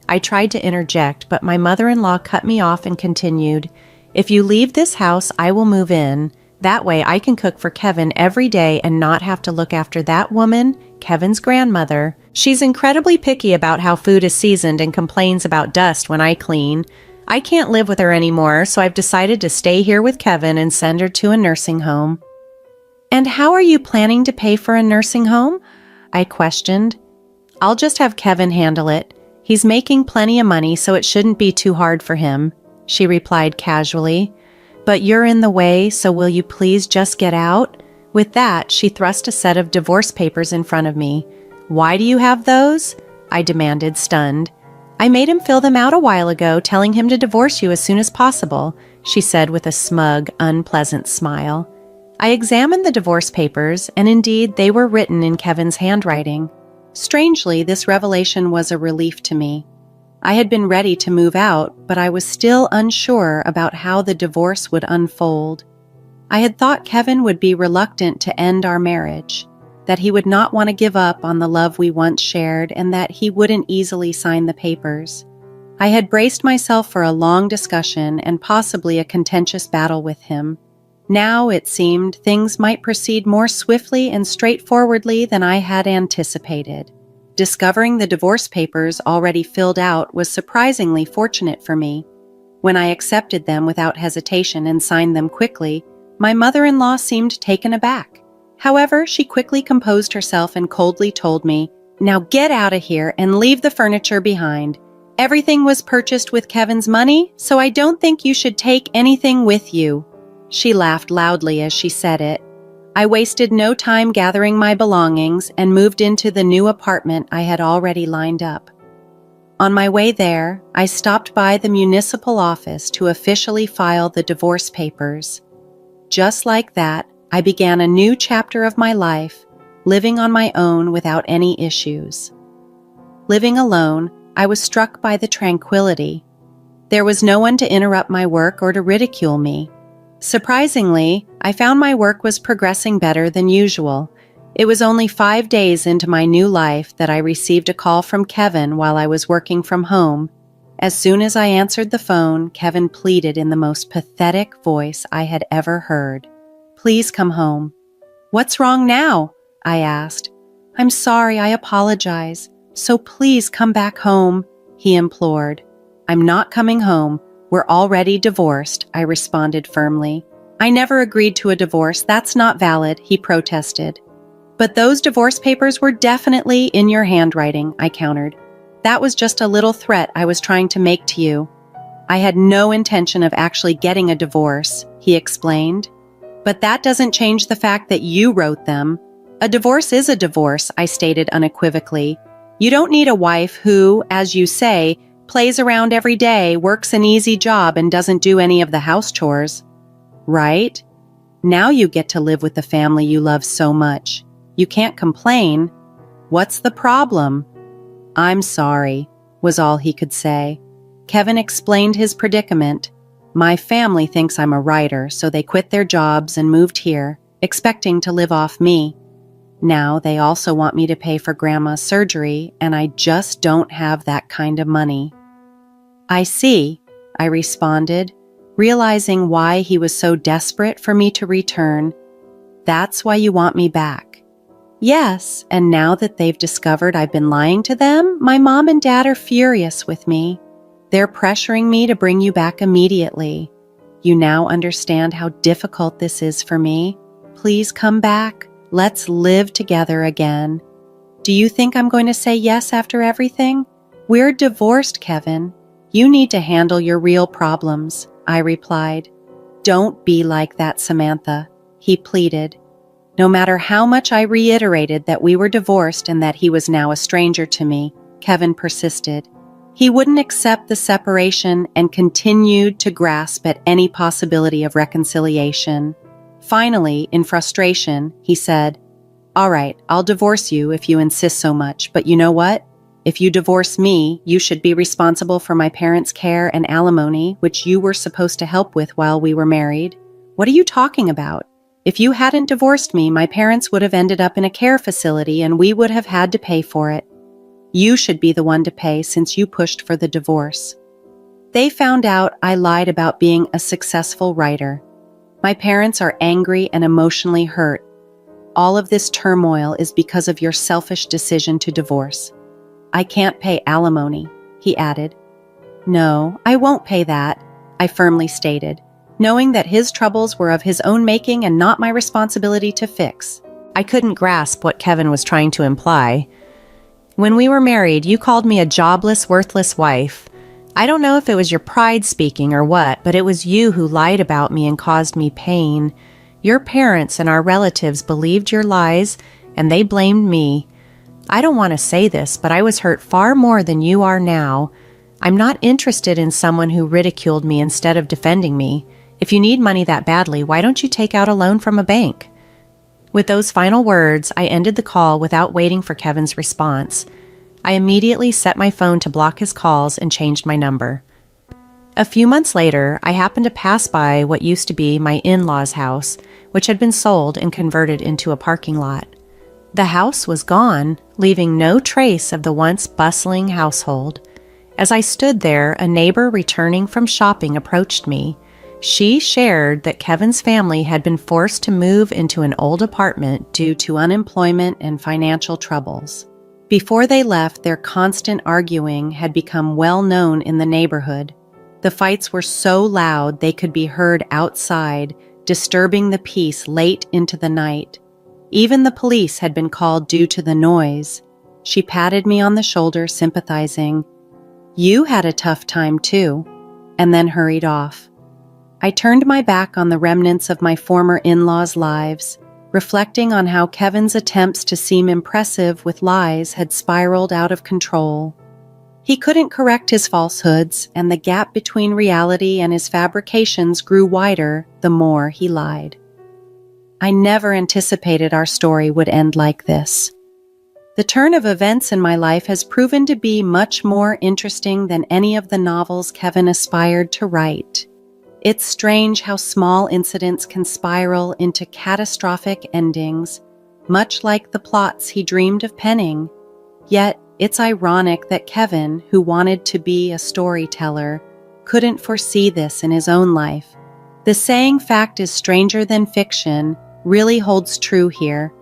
I tried to interject, but my mother-in-law cut me off and continued, "If you leave this house, I will move in. That way I can cook for Kevin every day and not have to look after that woman, Kevin's grandmother. She's incredibly picky about how food is seasoned and complains about dust when I clean. I can't live with her anymore, so I've decided to stay here with Kevin and send her to a nursing home." "And how are you planning to pay for a nursing home?" I questioned. "I'll just have Kevin handle it. He's making plenty of money, so it shouldn't be too hard for him," she replied casually. "But you're in the way, so will you please just get out?" With that, she thrust a set of divorce papers in front of me. "Why do you have those?" I demanded, stunned. "I made him fill them out a while ago, telling him to divorce you as soon as possible," she said with a smug, unpleasant smile. I examined the divorce papers, and indeed, they were written in Kevin's handwriting. Strangely, this revelation was a relief to me. I had been ready to move out, but I was still unsure about how the divorce would unfold. I had thought Kevin would be reluctant to end our marriage, that he would not want to give up on the love we once shared, and that he wouldn't easily sign the papers. I had braced myself for a long discussion and possibly a contentious battle with him. Now, it seemed, things might proceed more swiftly and straightforwardly than I had anticipated. Discovering the divorce papers already filled out was surprisingly fortunate for me. When I accepted them without hesitation and signed them quickly, my mother-in-law seemed taken aback. However, she quickly composed herself and coldly told me, "Now get out of here and leave the furniture behind. Everything was purchased with Kevin's money, so I don't think you should take anything with you." She laughed loudly as she said it. I wasted no time gathering my belongings and moved into the new apartment I had already lined up. On my way there, I stopped by the municipal office to officially file the divorce papers. Just like that, I began a new chapter of my life, living on my own without any issues. Living alone, I was struck by the tranquility. There was no one to interrupt my work or to ridicule me. Surprisingly, I found my work was progressing better than usual. It was only 5 days into my new life that I received a call from Kevin while I was working from home. As soon as I answered the phone, Kevin pleaded in the most pathetic voice I had ever heard. "Please come home." "What's wrong now?" I asked. "I'm sorry, I apologize. So please come back home," he implored. "I'm not coming home. We're already divorced," I responded firmly. "I never agreed to a divorce. That's not valid," he protested. "But those divorce papers were definitely in your handwriting," I countered. "That was just a little threat I was trying to make to you. I had no intention of actually getting a divorce," he explained. "But that doesn't change the fact that you wrote them. A divorce is a divorce," I stated unequivocally. "You don't need a wife who, as you say, plays around every day, works an easy job, and doesn't do any of the house chores. Right? Now you get to live with the family you love so much. You can't complain. What's the problem?" "I'm sorry," was all he could say. Kevin explained his predicament. "My family thinks I'm a writer, so they quit their jobs and moved here, expecting to live off me. Now they also want me to pay for Grandma's surgery, and I just don't have that kind of money." "I see," I responded, realizing why he was so desperate for me to return. "That's why you want me back." "Yes, and now that they've discovered I've been lying to them, my mom and dad are furious with me. They're pressuring me to bring you back immediately. You now understand how difficult this is for me. Please come back. Let's live together again." "Do you think I'm going to say yes after everything? We're divorced, Kevin. You need to handle your real problems," I replied. "Don't be like that, Samantha," he pleaded. No matter how much I reiterated that we were divorced and that he was now a stranger to me, Kevin persisted. He wouldn't accept the separation and continued to grasp at any possibility of reconciliation. Finally, in frustration, he said, "All right, I'll divorce you if you insist so much, but you know what? If you divorce me, you should be responsible for my parents' care and alimony, which you were supposed to help with while we were married." "What are you talking about? If you hadn't divorced me, my parents would have ended up in a care facility and we would have had to pay for it. You should be the one to pay since you pushed for the divorce." They found out I lied about being a successful writer. My parents are angry and emotionally hurt. All of this turmoil is because of your selfish decision to divorce. "I can't pay alimony," he added. "No, I won't pay that," I firmly stated, knowing that his troubles were of his own making and not my responsibility to fix. I couldn't grasp what Kevin was trying to imply. "When we were married, you called me a jobless, worthless wife. I don't know if it was your pride speaking or what, but it was you who lied about me and caused me pain. Your parents and our relatives believed your lies, and they blamed me. I don't want to say this, but I was hurt far more than you are now. I'm not interested in someone who ridiculed me instead of defending me. If you need money that badly, why don't you take out a loan from a bank?" With those final words, I ended the call without waiting for Kevin's response. I immediately set my phone to block his calls and changed my number. A few months later, I happened to pass by what used to be my in-laws' house, which had been sold and converted into a parking lot. The house was gone, leaving no trace of the once bustling household. As I stood there, a neighbor returning from shopping approached me. She shared that Kevin's family had been forced to move into an old apartment due to unemployment and financial troubles. Before they left, their constant arguing had become well known in the neighborhood. The fights were so loud they could be heard outside, disturbing the peace late into the night. Even the police had been called due to the noise. She patted me on the shoulder, sympathizing. "You had a tough time too," and then hurried off. I turned my back on the remnants of my former in-laws' lives, reflecting on how Kevin's attempts to seem impressive with lies had spiraled out of control. He couldn't correct his falsehoods, and the gap between reality and his fabrications grew wider the more he lied. I never anticipated our story would end like this. The turn of events in my life has proven to be much more interesting than any of the novels Kevin aspired to write. It's strange how small incidents can spiral into catastrophic endings, much like the plots he dreamed of penning. Yet, it's ironic that Kevin, who wanted to be a storyteller, couldn't foresee this in his own life. The saying "fact is stranger than fiction" really holds true here.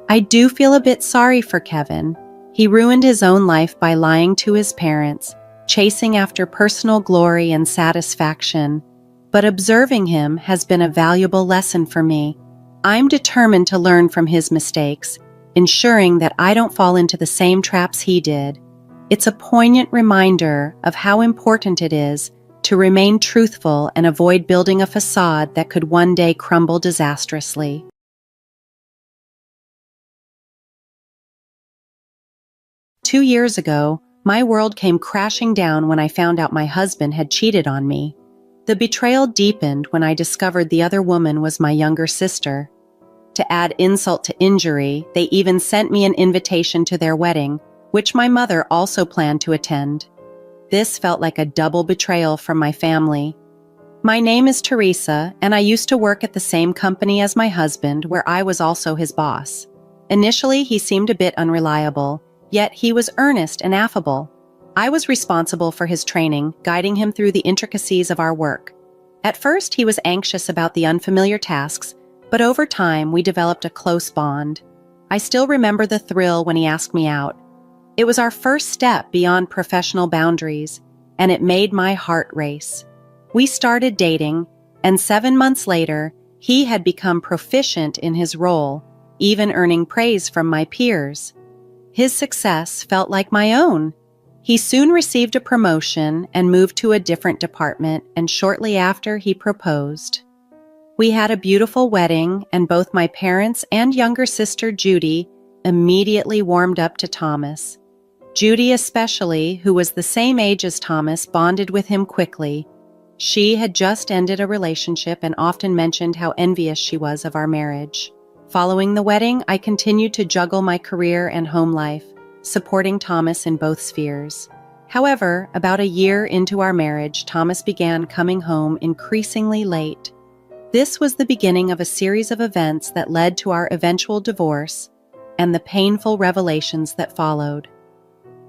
I do feel a bit sorry for Kevin. He ruined his own life by lying to his parents, chasing after personal glory and satisfaction. But observing him has been a valuable lesson for me. I'm determined to learn from his mistakes, ensuring that I don't fall into the same traps he did. It's a poignant reminder of how important it is to remain truthful and avoid building a facade that could one day crumble disastrously. "2 years ago, my world came crashing down when I found out my husband had cheated on me. The betrayal deepened when I discovered the other woman was my younger sister. To add insult to injury, they even sent me an invitation to their wedding, which my mother also planned to attend. This felt like a double betrayal from my family. My name is Teresa, and I used to work at the same company as my husband, where I was also his boss. Initially, he seemed a bit unreliable, yet he was earnest and affable. I was responsible for his training, guiding him through the intricacies of our work. At first, he was anxious about the unfamiliar tasks, but over time, we developed a close bond. I still remember the thrill when he asked me out. It was our first step beyond professional boundaries, and it made my heart race. We started dating, and 7 months later, he had become proficient in his role, even earning praise from my peers. His success felt like my own. He soon received a promotion and moved to a different department, and shortly after, he proposed. We had a beautiful wedding, and both my parents and younger sister, Judy, immediately warmed up to Thomas. Judy especially, who was the same age as Thomas, bonded with him quickly. She had just ended a relationship and often mentioned how envious she was of our marriage. Following the wedding, I continued to juggle my career and home life, supporting Thomas in both spheres. However, about a year into our marriage, Thomas began coming home increasingly late. This was the beginning of a series of events that led to our eventual divorce and the painful revelations that followed.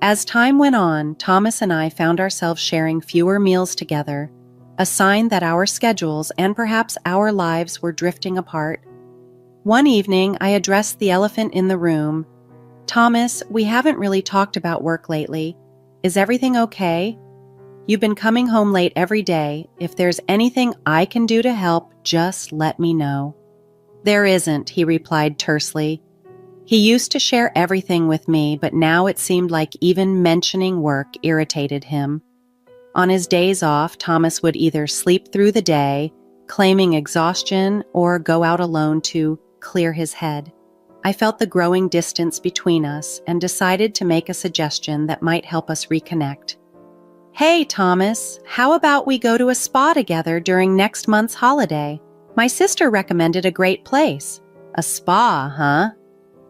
As time went on, Thomas and I found ourselves sharing fewer meals together, a sign that our schedules and perhaps our lives were drifting apart. One evening, I addressed the elephant in the room. "Thomas, we haven't really talked about work lately. Is everything okay? You've been coming home late every day. If there's anything I can do to help, just let me know." "There isn't," he replied tersely. He used to share everything with me, but now it seemed like even mentioning work irritated him. On his days off, Thomas would either sleep through the day, claiming exhaustion or go out alone to clear his head. I felt the growing distance between us and decided to make a suggestion that might help us reconnect. "Hey, Thomas, how about we go to a spa together during next month's holiday? My sister recommended a great place." "A spa, huh?"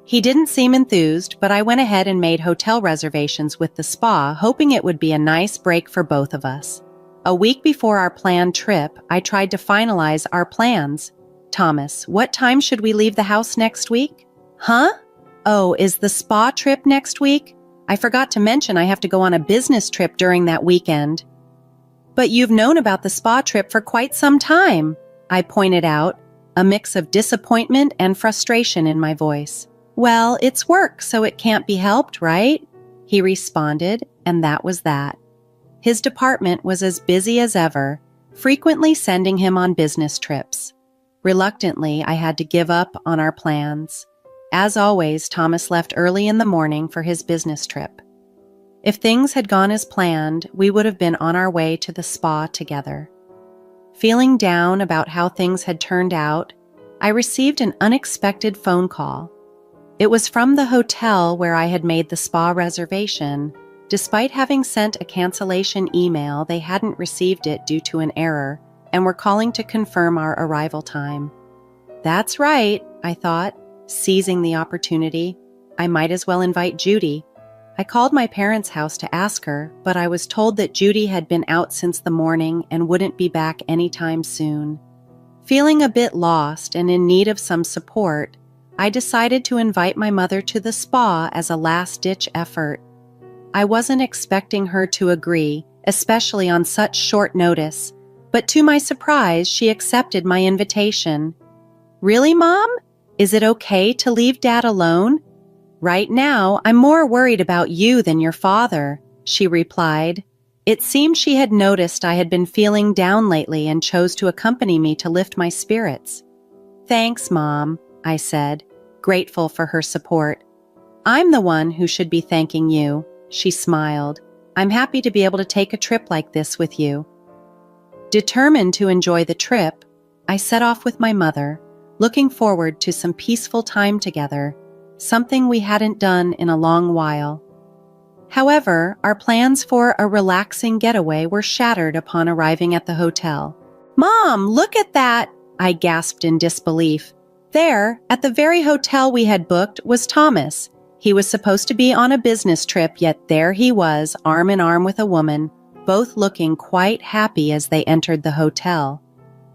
He didn't seem enthused, but I went ahead and made hotel reservations with the spa, hoping it would be a nice break for both of us. A week before our planned trip, I tried to finalize our plans. "Thomas, what time should we leave the house next week?" "Huh? Oh, is the spa trip next week? I forgot to mention I have to go on a business trip during that weekend." "But you've known about the spa trip for quite some time," I pointed out, a mix of disappointment and frustration in my voice. "Well, it's work, so it can't be helped, right?" he responded, and that was that. His department was as busy as ever, frequently sending him on business trips. Reluctantly, I had to give up on our plans. As always, Thomas left early in the morning for his business trip. If things had gone as planned, we would have been on our way to the spa together. Feeling down about how things had turned out, I received an unexpected phone call. It was from the hotel where I had made the spa reservation. Despite having sent a cancellation email, they hadn't received it due to an error and were calling to confirm our arrival time. That's right, I thought, seizing the opportunity. I might as well invite Judy. I called my parents' house to ask her, but I was told that Judy had been out since the morning and wouldn't be back anytime soon. Feeling a bit lost and in need of some support, I decided to invite my mother to the spa as a last-ditch effort. I wasn't expecting her to agree, especially on such short notice, but to my surprise, she accepted my invitation. "Really, Mom? Is it okay to leave Dad alone?" "Right now, I'm more worried about you than your father," she replied. It seemed she had noticed I had been feeling down lately and chose to accompany me to lift my spirits. "Thanks, Mom," I said, grateful for her support. "I'm the one who should be thanking you," she smiled. "I'm happy to be able to take a trip like this with you." Determined to enjoy the trip, I set off with my mother, looking forward to some peaceful time together, something we hadn't done in a long while. However, our plans for a relaxing getaway were shattered upon arriving at the hotel. "Mom, look at that!" I gasped in disbelief. There, at the very hotel we had booked, was Thomas. He was supposed to be on a business trip, yet there he was, arm in arm with a woman, both looking quite happy as they entered the hotel.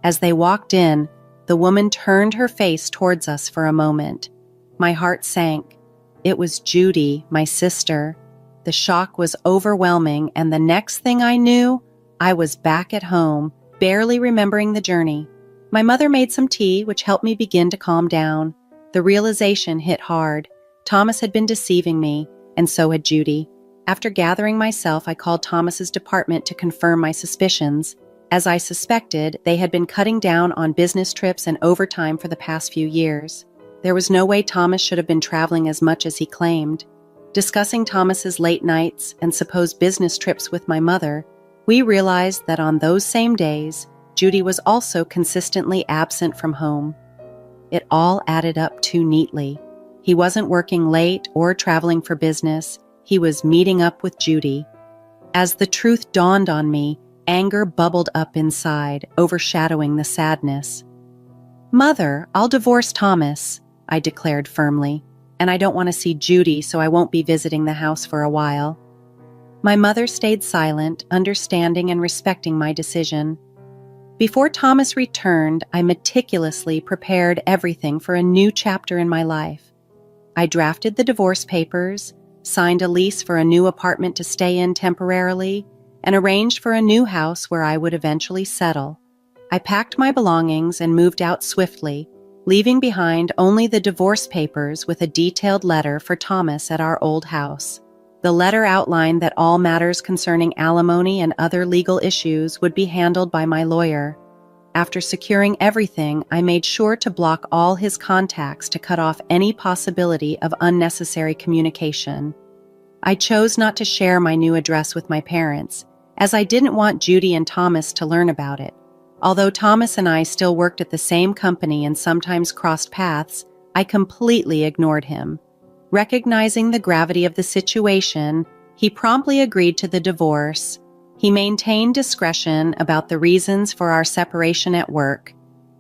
As they walked in, the woman turned her face towards us for a moment. My heart sank. It was Judy, my sister. The shock was overwhelming, and the next thing I knew, I was back at home, barely remembering the journey. My mother made some tea, which helped me begin to calm down. The realization hit hard. Thomas had been deceiving me, and so had Judy. After gathering myself, I called Thomas's department to confirm my suspicions. As I suspected, they had been cutting down on business trips and overtime for the past few years. There was no way Thomas should have been traveling as much as he claimed. Discussing Thomas's late nights and supposed business trips with my mother, we realized that on those same days, Judy was also consistently absent from home. It all added up too neatly. He wasn't working late or traveling for business. He was meeting up with Judy. As the truth dawned on me, anger bubbled up inside, overshadowing the sadness. "Mother, I'll divorce Thomas," I declared firmly, "and I don't want to see Judy, so I won't be visiting the house for a while." My mother stayed silent, understanding and respecting my decision. Before Thomas returned, I meticulously prepared everything for a new chapter in my life. I drafted the divorce papers, signed a lease for a new apartment to stay in temporarily, and arranged for a new house where I would eventually settle. I packed my belongings and moved out swiftly, leaving behind only the divorce papers with a detailed letter for Thomas at our old house. The letter outlined that all matters concerning alimony and other legal issues would be handled by my lawyer. After securing everything, I made sure to block all his contacts to cut off any possibility of unnecessary communication. I chose not to share my new address with my parents, as I didn't want Judy and Thomas to learn about it. Although Thomas and I still worked at the same company and sometimes crossed paths, I completely ignored him. Recognizing the gravity of the situation, he promptly agreed to the divorce. He maintained discretion about the reasons for our separation at work,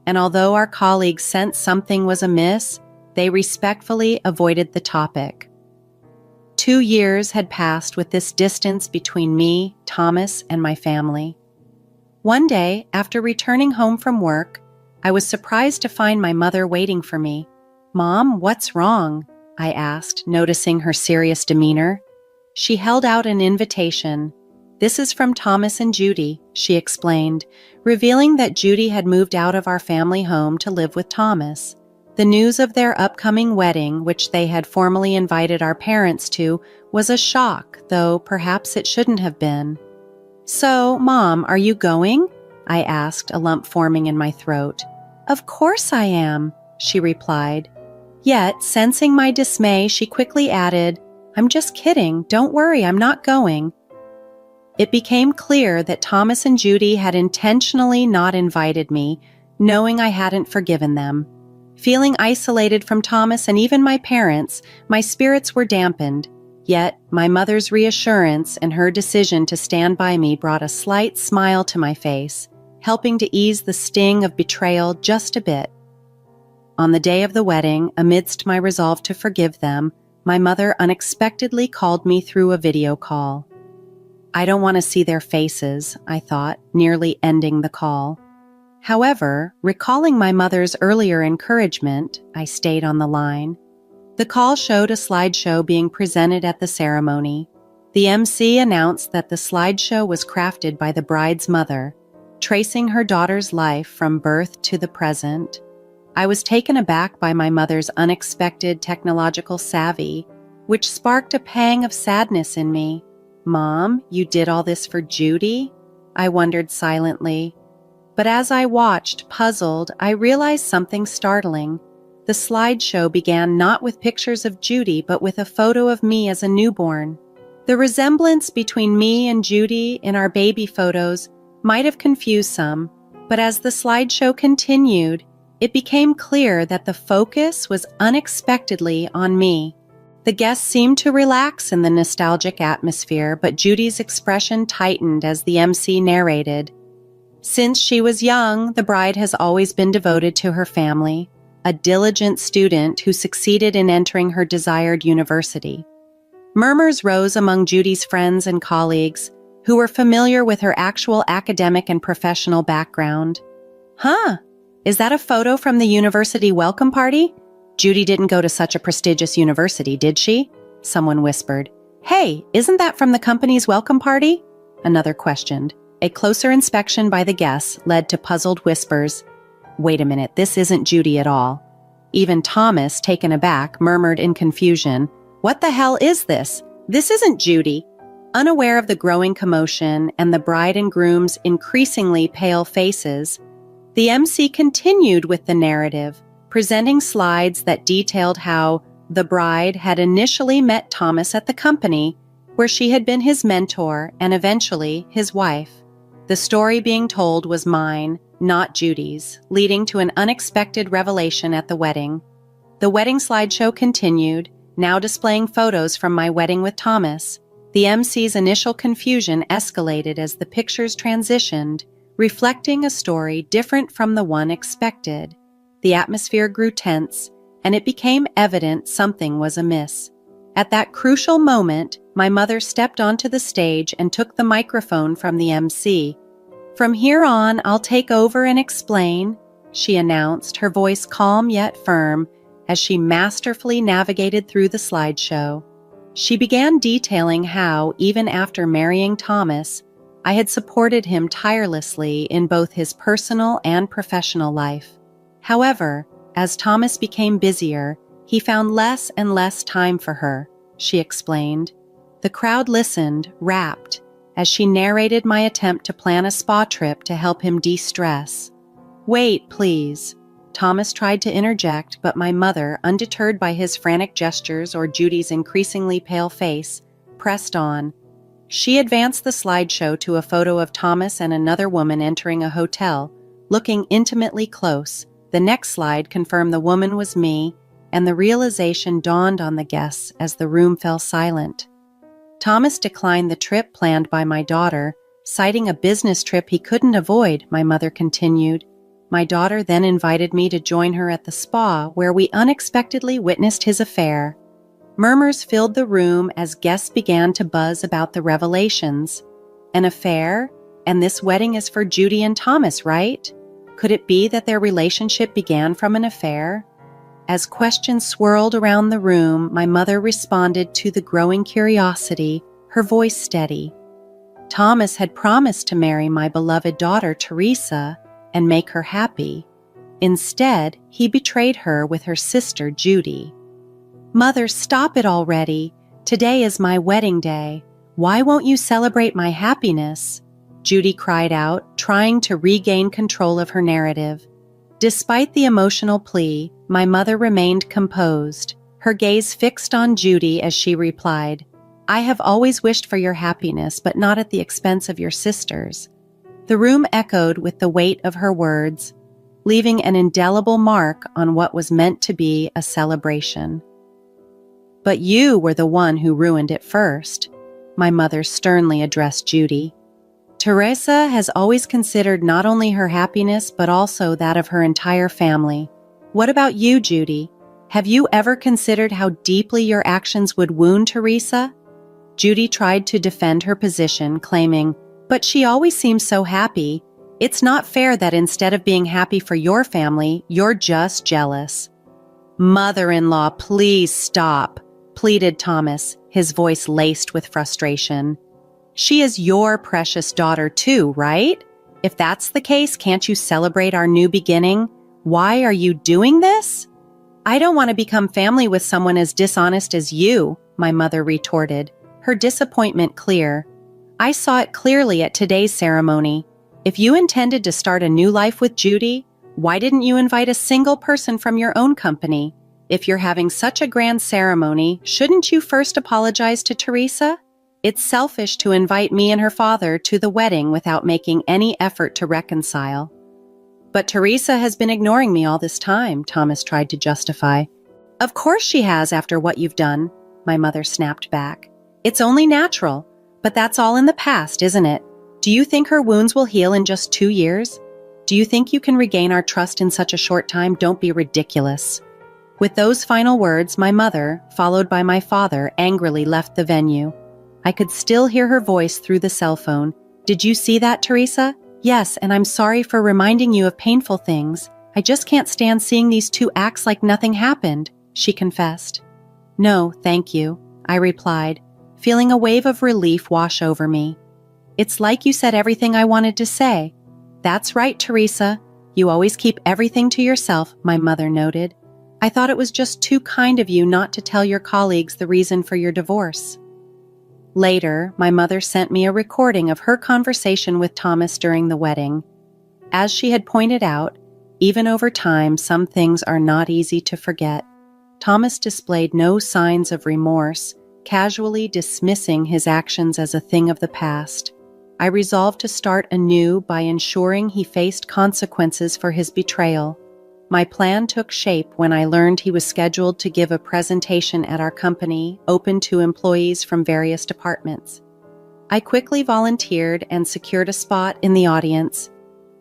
and although our colleagues sensed something was amiss, they respectfully avoided the topic. 2 years had passed with this distance between me, Thomas, and my family. One day, after returning home from work, I was surprised to find my mother waiting for me. "Mom, what's wrong?" I asked, noticing her serious demeanor. She held out an invitation. "This is from Thomas and Judy," she explained, revealing that Judy had moved out of our family home to live with Thomas. The news of their upcoming wedding, which they had formally invited our parents to, was a shock, though perhaps it shouldn't have been. "So, Mom, are you going?" I asked, a lump forming in my throat. "Of course I am," she replied. Yet, sensing my dismay, she quickly added, "I'm just kidding. Don't worry, I'm not going." It became clear that Thomas and Judy had intentionally not invited me, knowing I hadn't forgiven them. Feeling isolated from Thomas and even my parents, my spirits were dampened. Yet, my mother's reassurance and her decision to stand by me brought a slight smile to my face, helping to ease the sting of betrayal just a bit. On the day of the wedding, amidst my resolve to forgive them, my mother unexpectedly called me through a video call. I don't want to see their faces, I thought, nearly ending the call. However, recalling my mother's earlier encouragement, I stayed on the line. The call showed a slideshow being presented at the ceremony. The MC announced that the slideshow was crafted by the bride's mother, tracing her daughter's life from birth to the present. I was taken aback by my mother's unexpected technological savvy, which sparked a pang of sadness in me. "Mom, you did all this for Judy?" I wondered silently. But as I watched, puzzled, I realized something startling. The slideshow began not with pictures of Judy, but with a photo of me as a newborn. The resemblance between me and Judy in our baby photos might have confused some, but as the slideshow continued, it became clear that the focus was unexpectedly on me. The guests seemed to relax in the nostalgic atmosphere, but Judy's expression tightened as the MC narrated. Since she was young, the bride has always been devoted to her family, a diligent student who succeeded in entering her desired university. Murmurs rose among Judy's friends and colleagues, who were familiar with her actual academic and professional background. "Huh, is that a photo from the university welcome party? Judy didn't go to such a prestigious university, did she?" Someone whispered. "Hey, isn't that from the company's welcome party?" Another questioned. A closer inspection by the guests led to puzzled whispers. "Wait a minute, this isn't Judy at all." Even Thomas, taken aback, murmured in confusion, "What the hell is this? This isn't Judy." Unaware of the growing commotion and the bride and groom's increasingly pale faces, the MC continued with the narrative, presenting slides that detailed how the bride had initially met Thomas at the company, where she had been his mentor and eventually his wife. The story being told was mine, not Judy's, leading to an unexpected revelation at the wedding. The wedding slideshow continued, now displaying photos from my wedding with Thomas. The MC's initial confusion escalated as the pictures transitioned, reflecting a story different from the one expected. The atmosphere grew tense, and it became evident something was amiss. At that crucial moment, my mother stepped onto the stage and took the microphone from the MC. "From here on, I'll take over and explain," she announced, her voice calm yet firm, as she masterfully navigated through the slideshow. She began detailing how, even after marrying Thomas, I had supported him tirelessly in both his personal and professional life. However, as Thomas became busier, he found less and less time for her, she explained. The crowd listened, rapt, as she narrated my attempt to plan a spa trip to help him de-stress. "Wait, please." Thomas tried to interject, but my mother, undeterred by his frantic gestures or Judy's increasingly pale face, pressed on. She advanced the slideshow to a photo of Thomas and another woman entering a hotel, looking intimately close. The next slide confirmed the woman was me, and the realization dawned on the guests as the room fell silent. Thomas declined the trip planned by my daughter, citing a business trip he couldn't avoid, my mother continued. My daughter then invited me to join her at the spa, where we unexpectedly witnessed his affair. Murmurs filled the room as guests began to buzz about the revelations. An affair? And this wedding is for Judy and Thomas, right? Could it be that their relationship began from an affair? As questions swirled around the room, my mother responded to the growing curiosity, her voice steady. Thomas had promised to marry my beloved daughter, Teresa, and make her happy. Instead, he betrayed her with her sister, Judy. Mother, stop it already. Today is my wedding day. Why won't you celebrate my happiness? Judy cried out, trying to regain control of her narrative. Despite the emotional plea, my mother remained composed, her gaze fixed on Judy as she replied, I have always wished for your happiness, but not at the expense of your sister's. The room echoed with the weight of her words, leaving an indelible mark on what was meant to be a celebration. But you were the one who ruined it first, my mother sternly addressed Judy. Teresa has always considered not only her happiness, but also that of her entire family. What about you, Judy? Have you ever considered how deeply your actions would wound Teresa? Judy tried to defend her position, claiming, but she always seems so happy. It's not fair that instead of being happy for your family, you're just jealous. Mother-in-law, please stop, pleaded Thomas, his voice laced with frustration. She is your precious daughter too, right? If that's the case, can't you celebrate our new beginning? Why are you doing this? I don't want to become family with someone as dishonest as you, my mother retorted, her disappointment clear. I saw it clearly at today's ceremony. If you intended to start a new life with Judy, why didn't you invite a single person from your own company? If you're having such a grand ceremony, shouldn't you first apologize to Teresa? It's selfish to invite me and her father to the wedding without making any effort to reconcile. But Teresa has been ignoring me all this time, Thomas tried to justify. Of course she has after what you've done, my mother snapped back. It's only natural, but that's all in the past, isn't it? Do you think her wounds will heal in just 2 years? Do you think you can regain our trust in such a short time? Don't be ridiculous. With those final words, my mother, followed by my father, angrily left the venue. I could still hear her voice through the cell phone. Did you see that, Teresa? Yes, and I'm sorry for reminding you of painful things. I just can't stand seeing these two acts like nothing happened, she confessed. No, thank you, I replied, feeling a wave of relief wash over me. It's like you said everything I wanted to say. That's right, Teresa. You always keep everything to yourself, my mother noted. I thought it was just too kind of you not to tell your colleagues the reason for your divorce. Later, my mother sent me a recording of her conversation with Thomas during the wedding. As she had pointed out, even over time, some things are not easy to forget. Thomas displayed no signs of remorse, casually dismissing his actions as a thing of the past. I resolved to start anew by ensuring he faced consequences for his betrayal. My plan took shape when I learned he was scheduled to give a presentation at our company, open to employees from various departments. I quickly volunteered and secured a spot in the audience.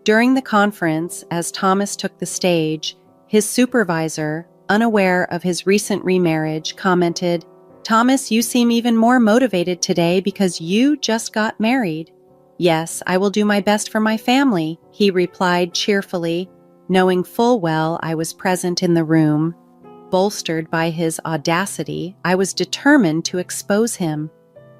During the conference, as Thomas took the stage, his supervisor, unaware of his recent remarriage, commented, "Thomas, you seem even more motivated today because you just got married." "Yes, I will do my best for my family," he replied cheerfully, knowing full well I was present in the room. Bolstered by his audacity, I was determined to expose him.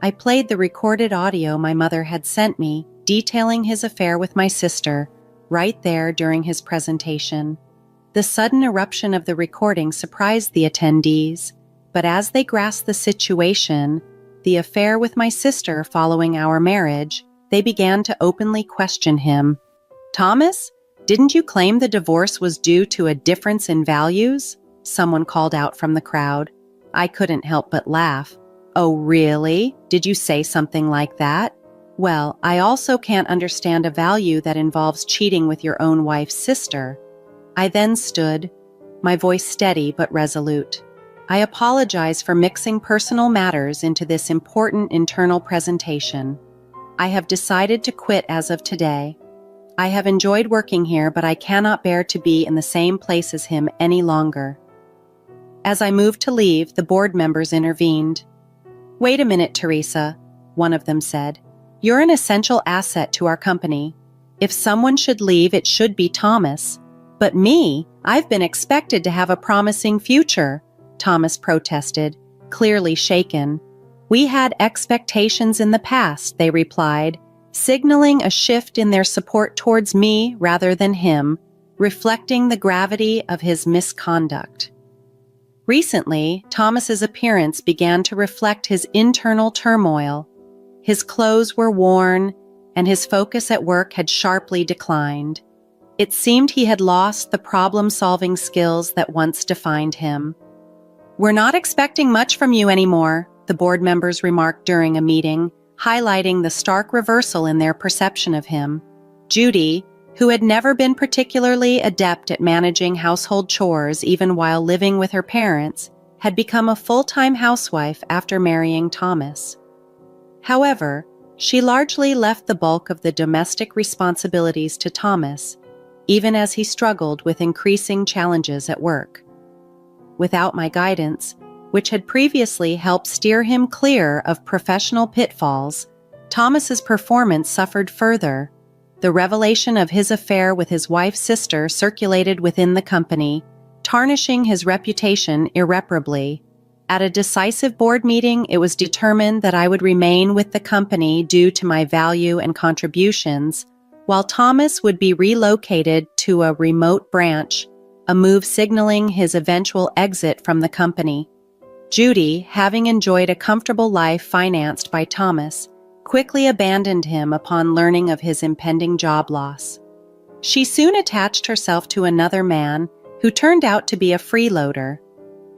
I played the recorded audio my mother had sent me, detailing his affair with my sister, right there during his presentation. The sudden eruption of the recording surprised the attendees, but as they grasped the situation, the affair with my sister following our marriage, they began to openly question him. "Thomas, didn't you claim the divorce was due to a difference in values?" Someone called out from the crowd. I couldn't help but laugh. "Oh, really? Did you say something like that?" Well, I also can't understand a value that involves cheating with your own wife's sister. I then stood, my voice steady but resolute. I apologize for mixing personal matters into this important internal presentation. I have decided to quit as of today. I have enjoyed working here, but I cannot bear to be in the same place as him any longer. As I moved to leave, the board members intervened. "Wait a minute, Teresa," one of them said. "You're an essential asset to our company. If someone should leave, it should be Thomas. But me, I've been expected to have a promising future," Thomas protested, clearly shaken. "We had expectations in the past," they replied, signaling a shift in their support towards me rather than him, reflecting the gravity of his misconduct. Recently, Thomas's appearance began to reflect his internal turmoil. His clothes were worn, and his focus at work had sharply declined. It seemed he had lost the problem-solving skills that once defined him. "We're not expecting much from you anymore," the board members remarked during a meeting, highlighting the stark reversal in their perception of him. Judy, who had never been particularly adept at managing household chores even while living with her parents, had become a full-time housewife after marrying Thomas. However, she largely left the bulk of the domestic responsibilities to Thomas, even as he struggled with increasing challenges at work. Without my guidance, which had previously helped steer him clear of professional pitfalls, Thomas's performance suffered further. The revelation of his affair with his wife's sister circulated within the company, tarnishing his reputation irreparably. At a decisive board meeting, it was determined that I would remain with the company due to my value and contributions, while Thomas would be relocated to a remote branch, a move signaling his eventual exit from the company. Judy, having enjoyed a comfortable life financed by Thomas, quickly abandoned him upon learning of his impending job loss. She soon attached herself to another man who turned out to be a freeloader.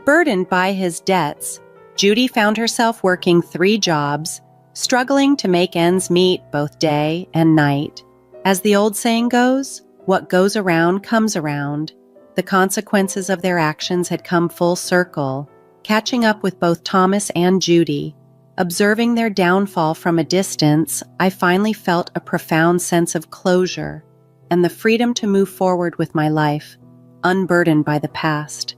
Burdened by his debts, Judy found herself working 3 jobs, struggling to make ends meet both day and night. As the old saying goes, what goes around comes around. The consequences of their actions had come full circle, catching up with both Thomas and Judy. Observing their downfall from a distance, I finally felt a profound sense of closure and the freedom to move forward with my life, unburdened by the past.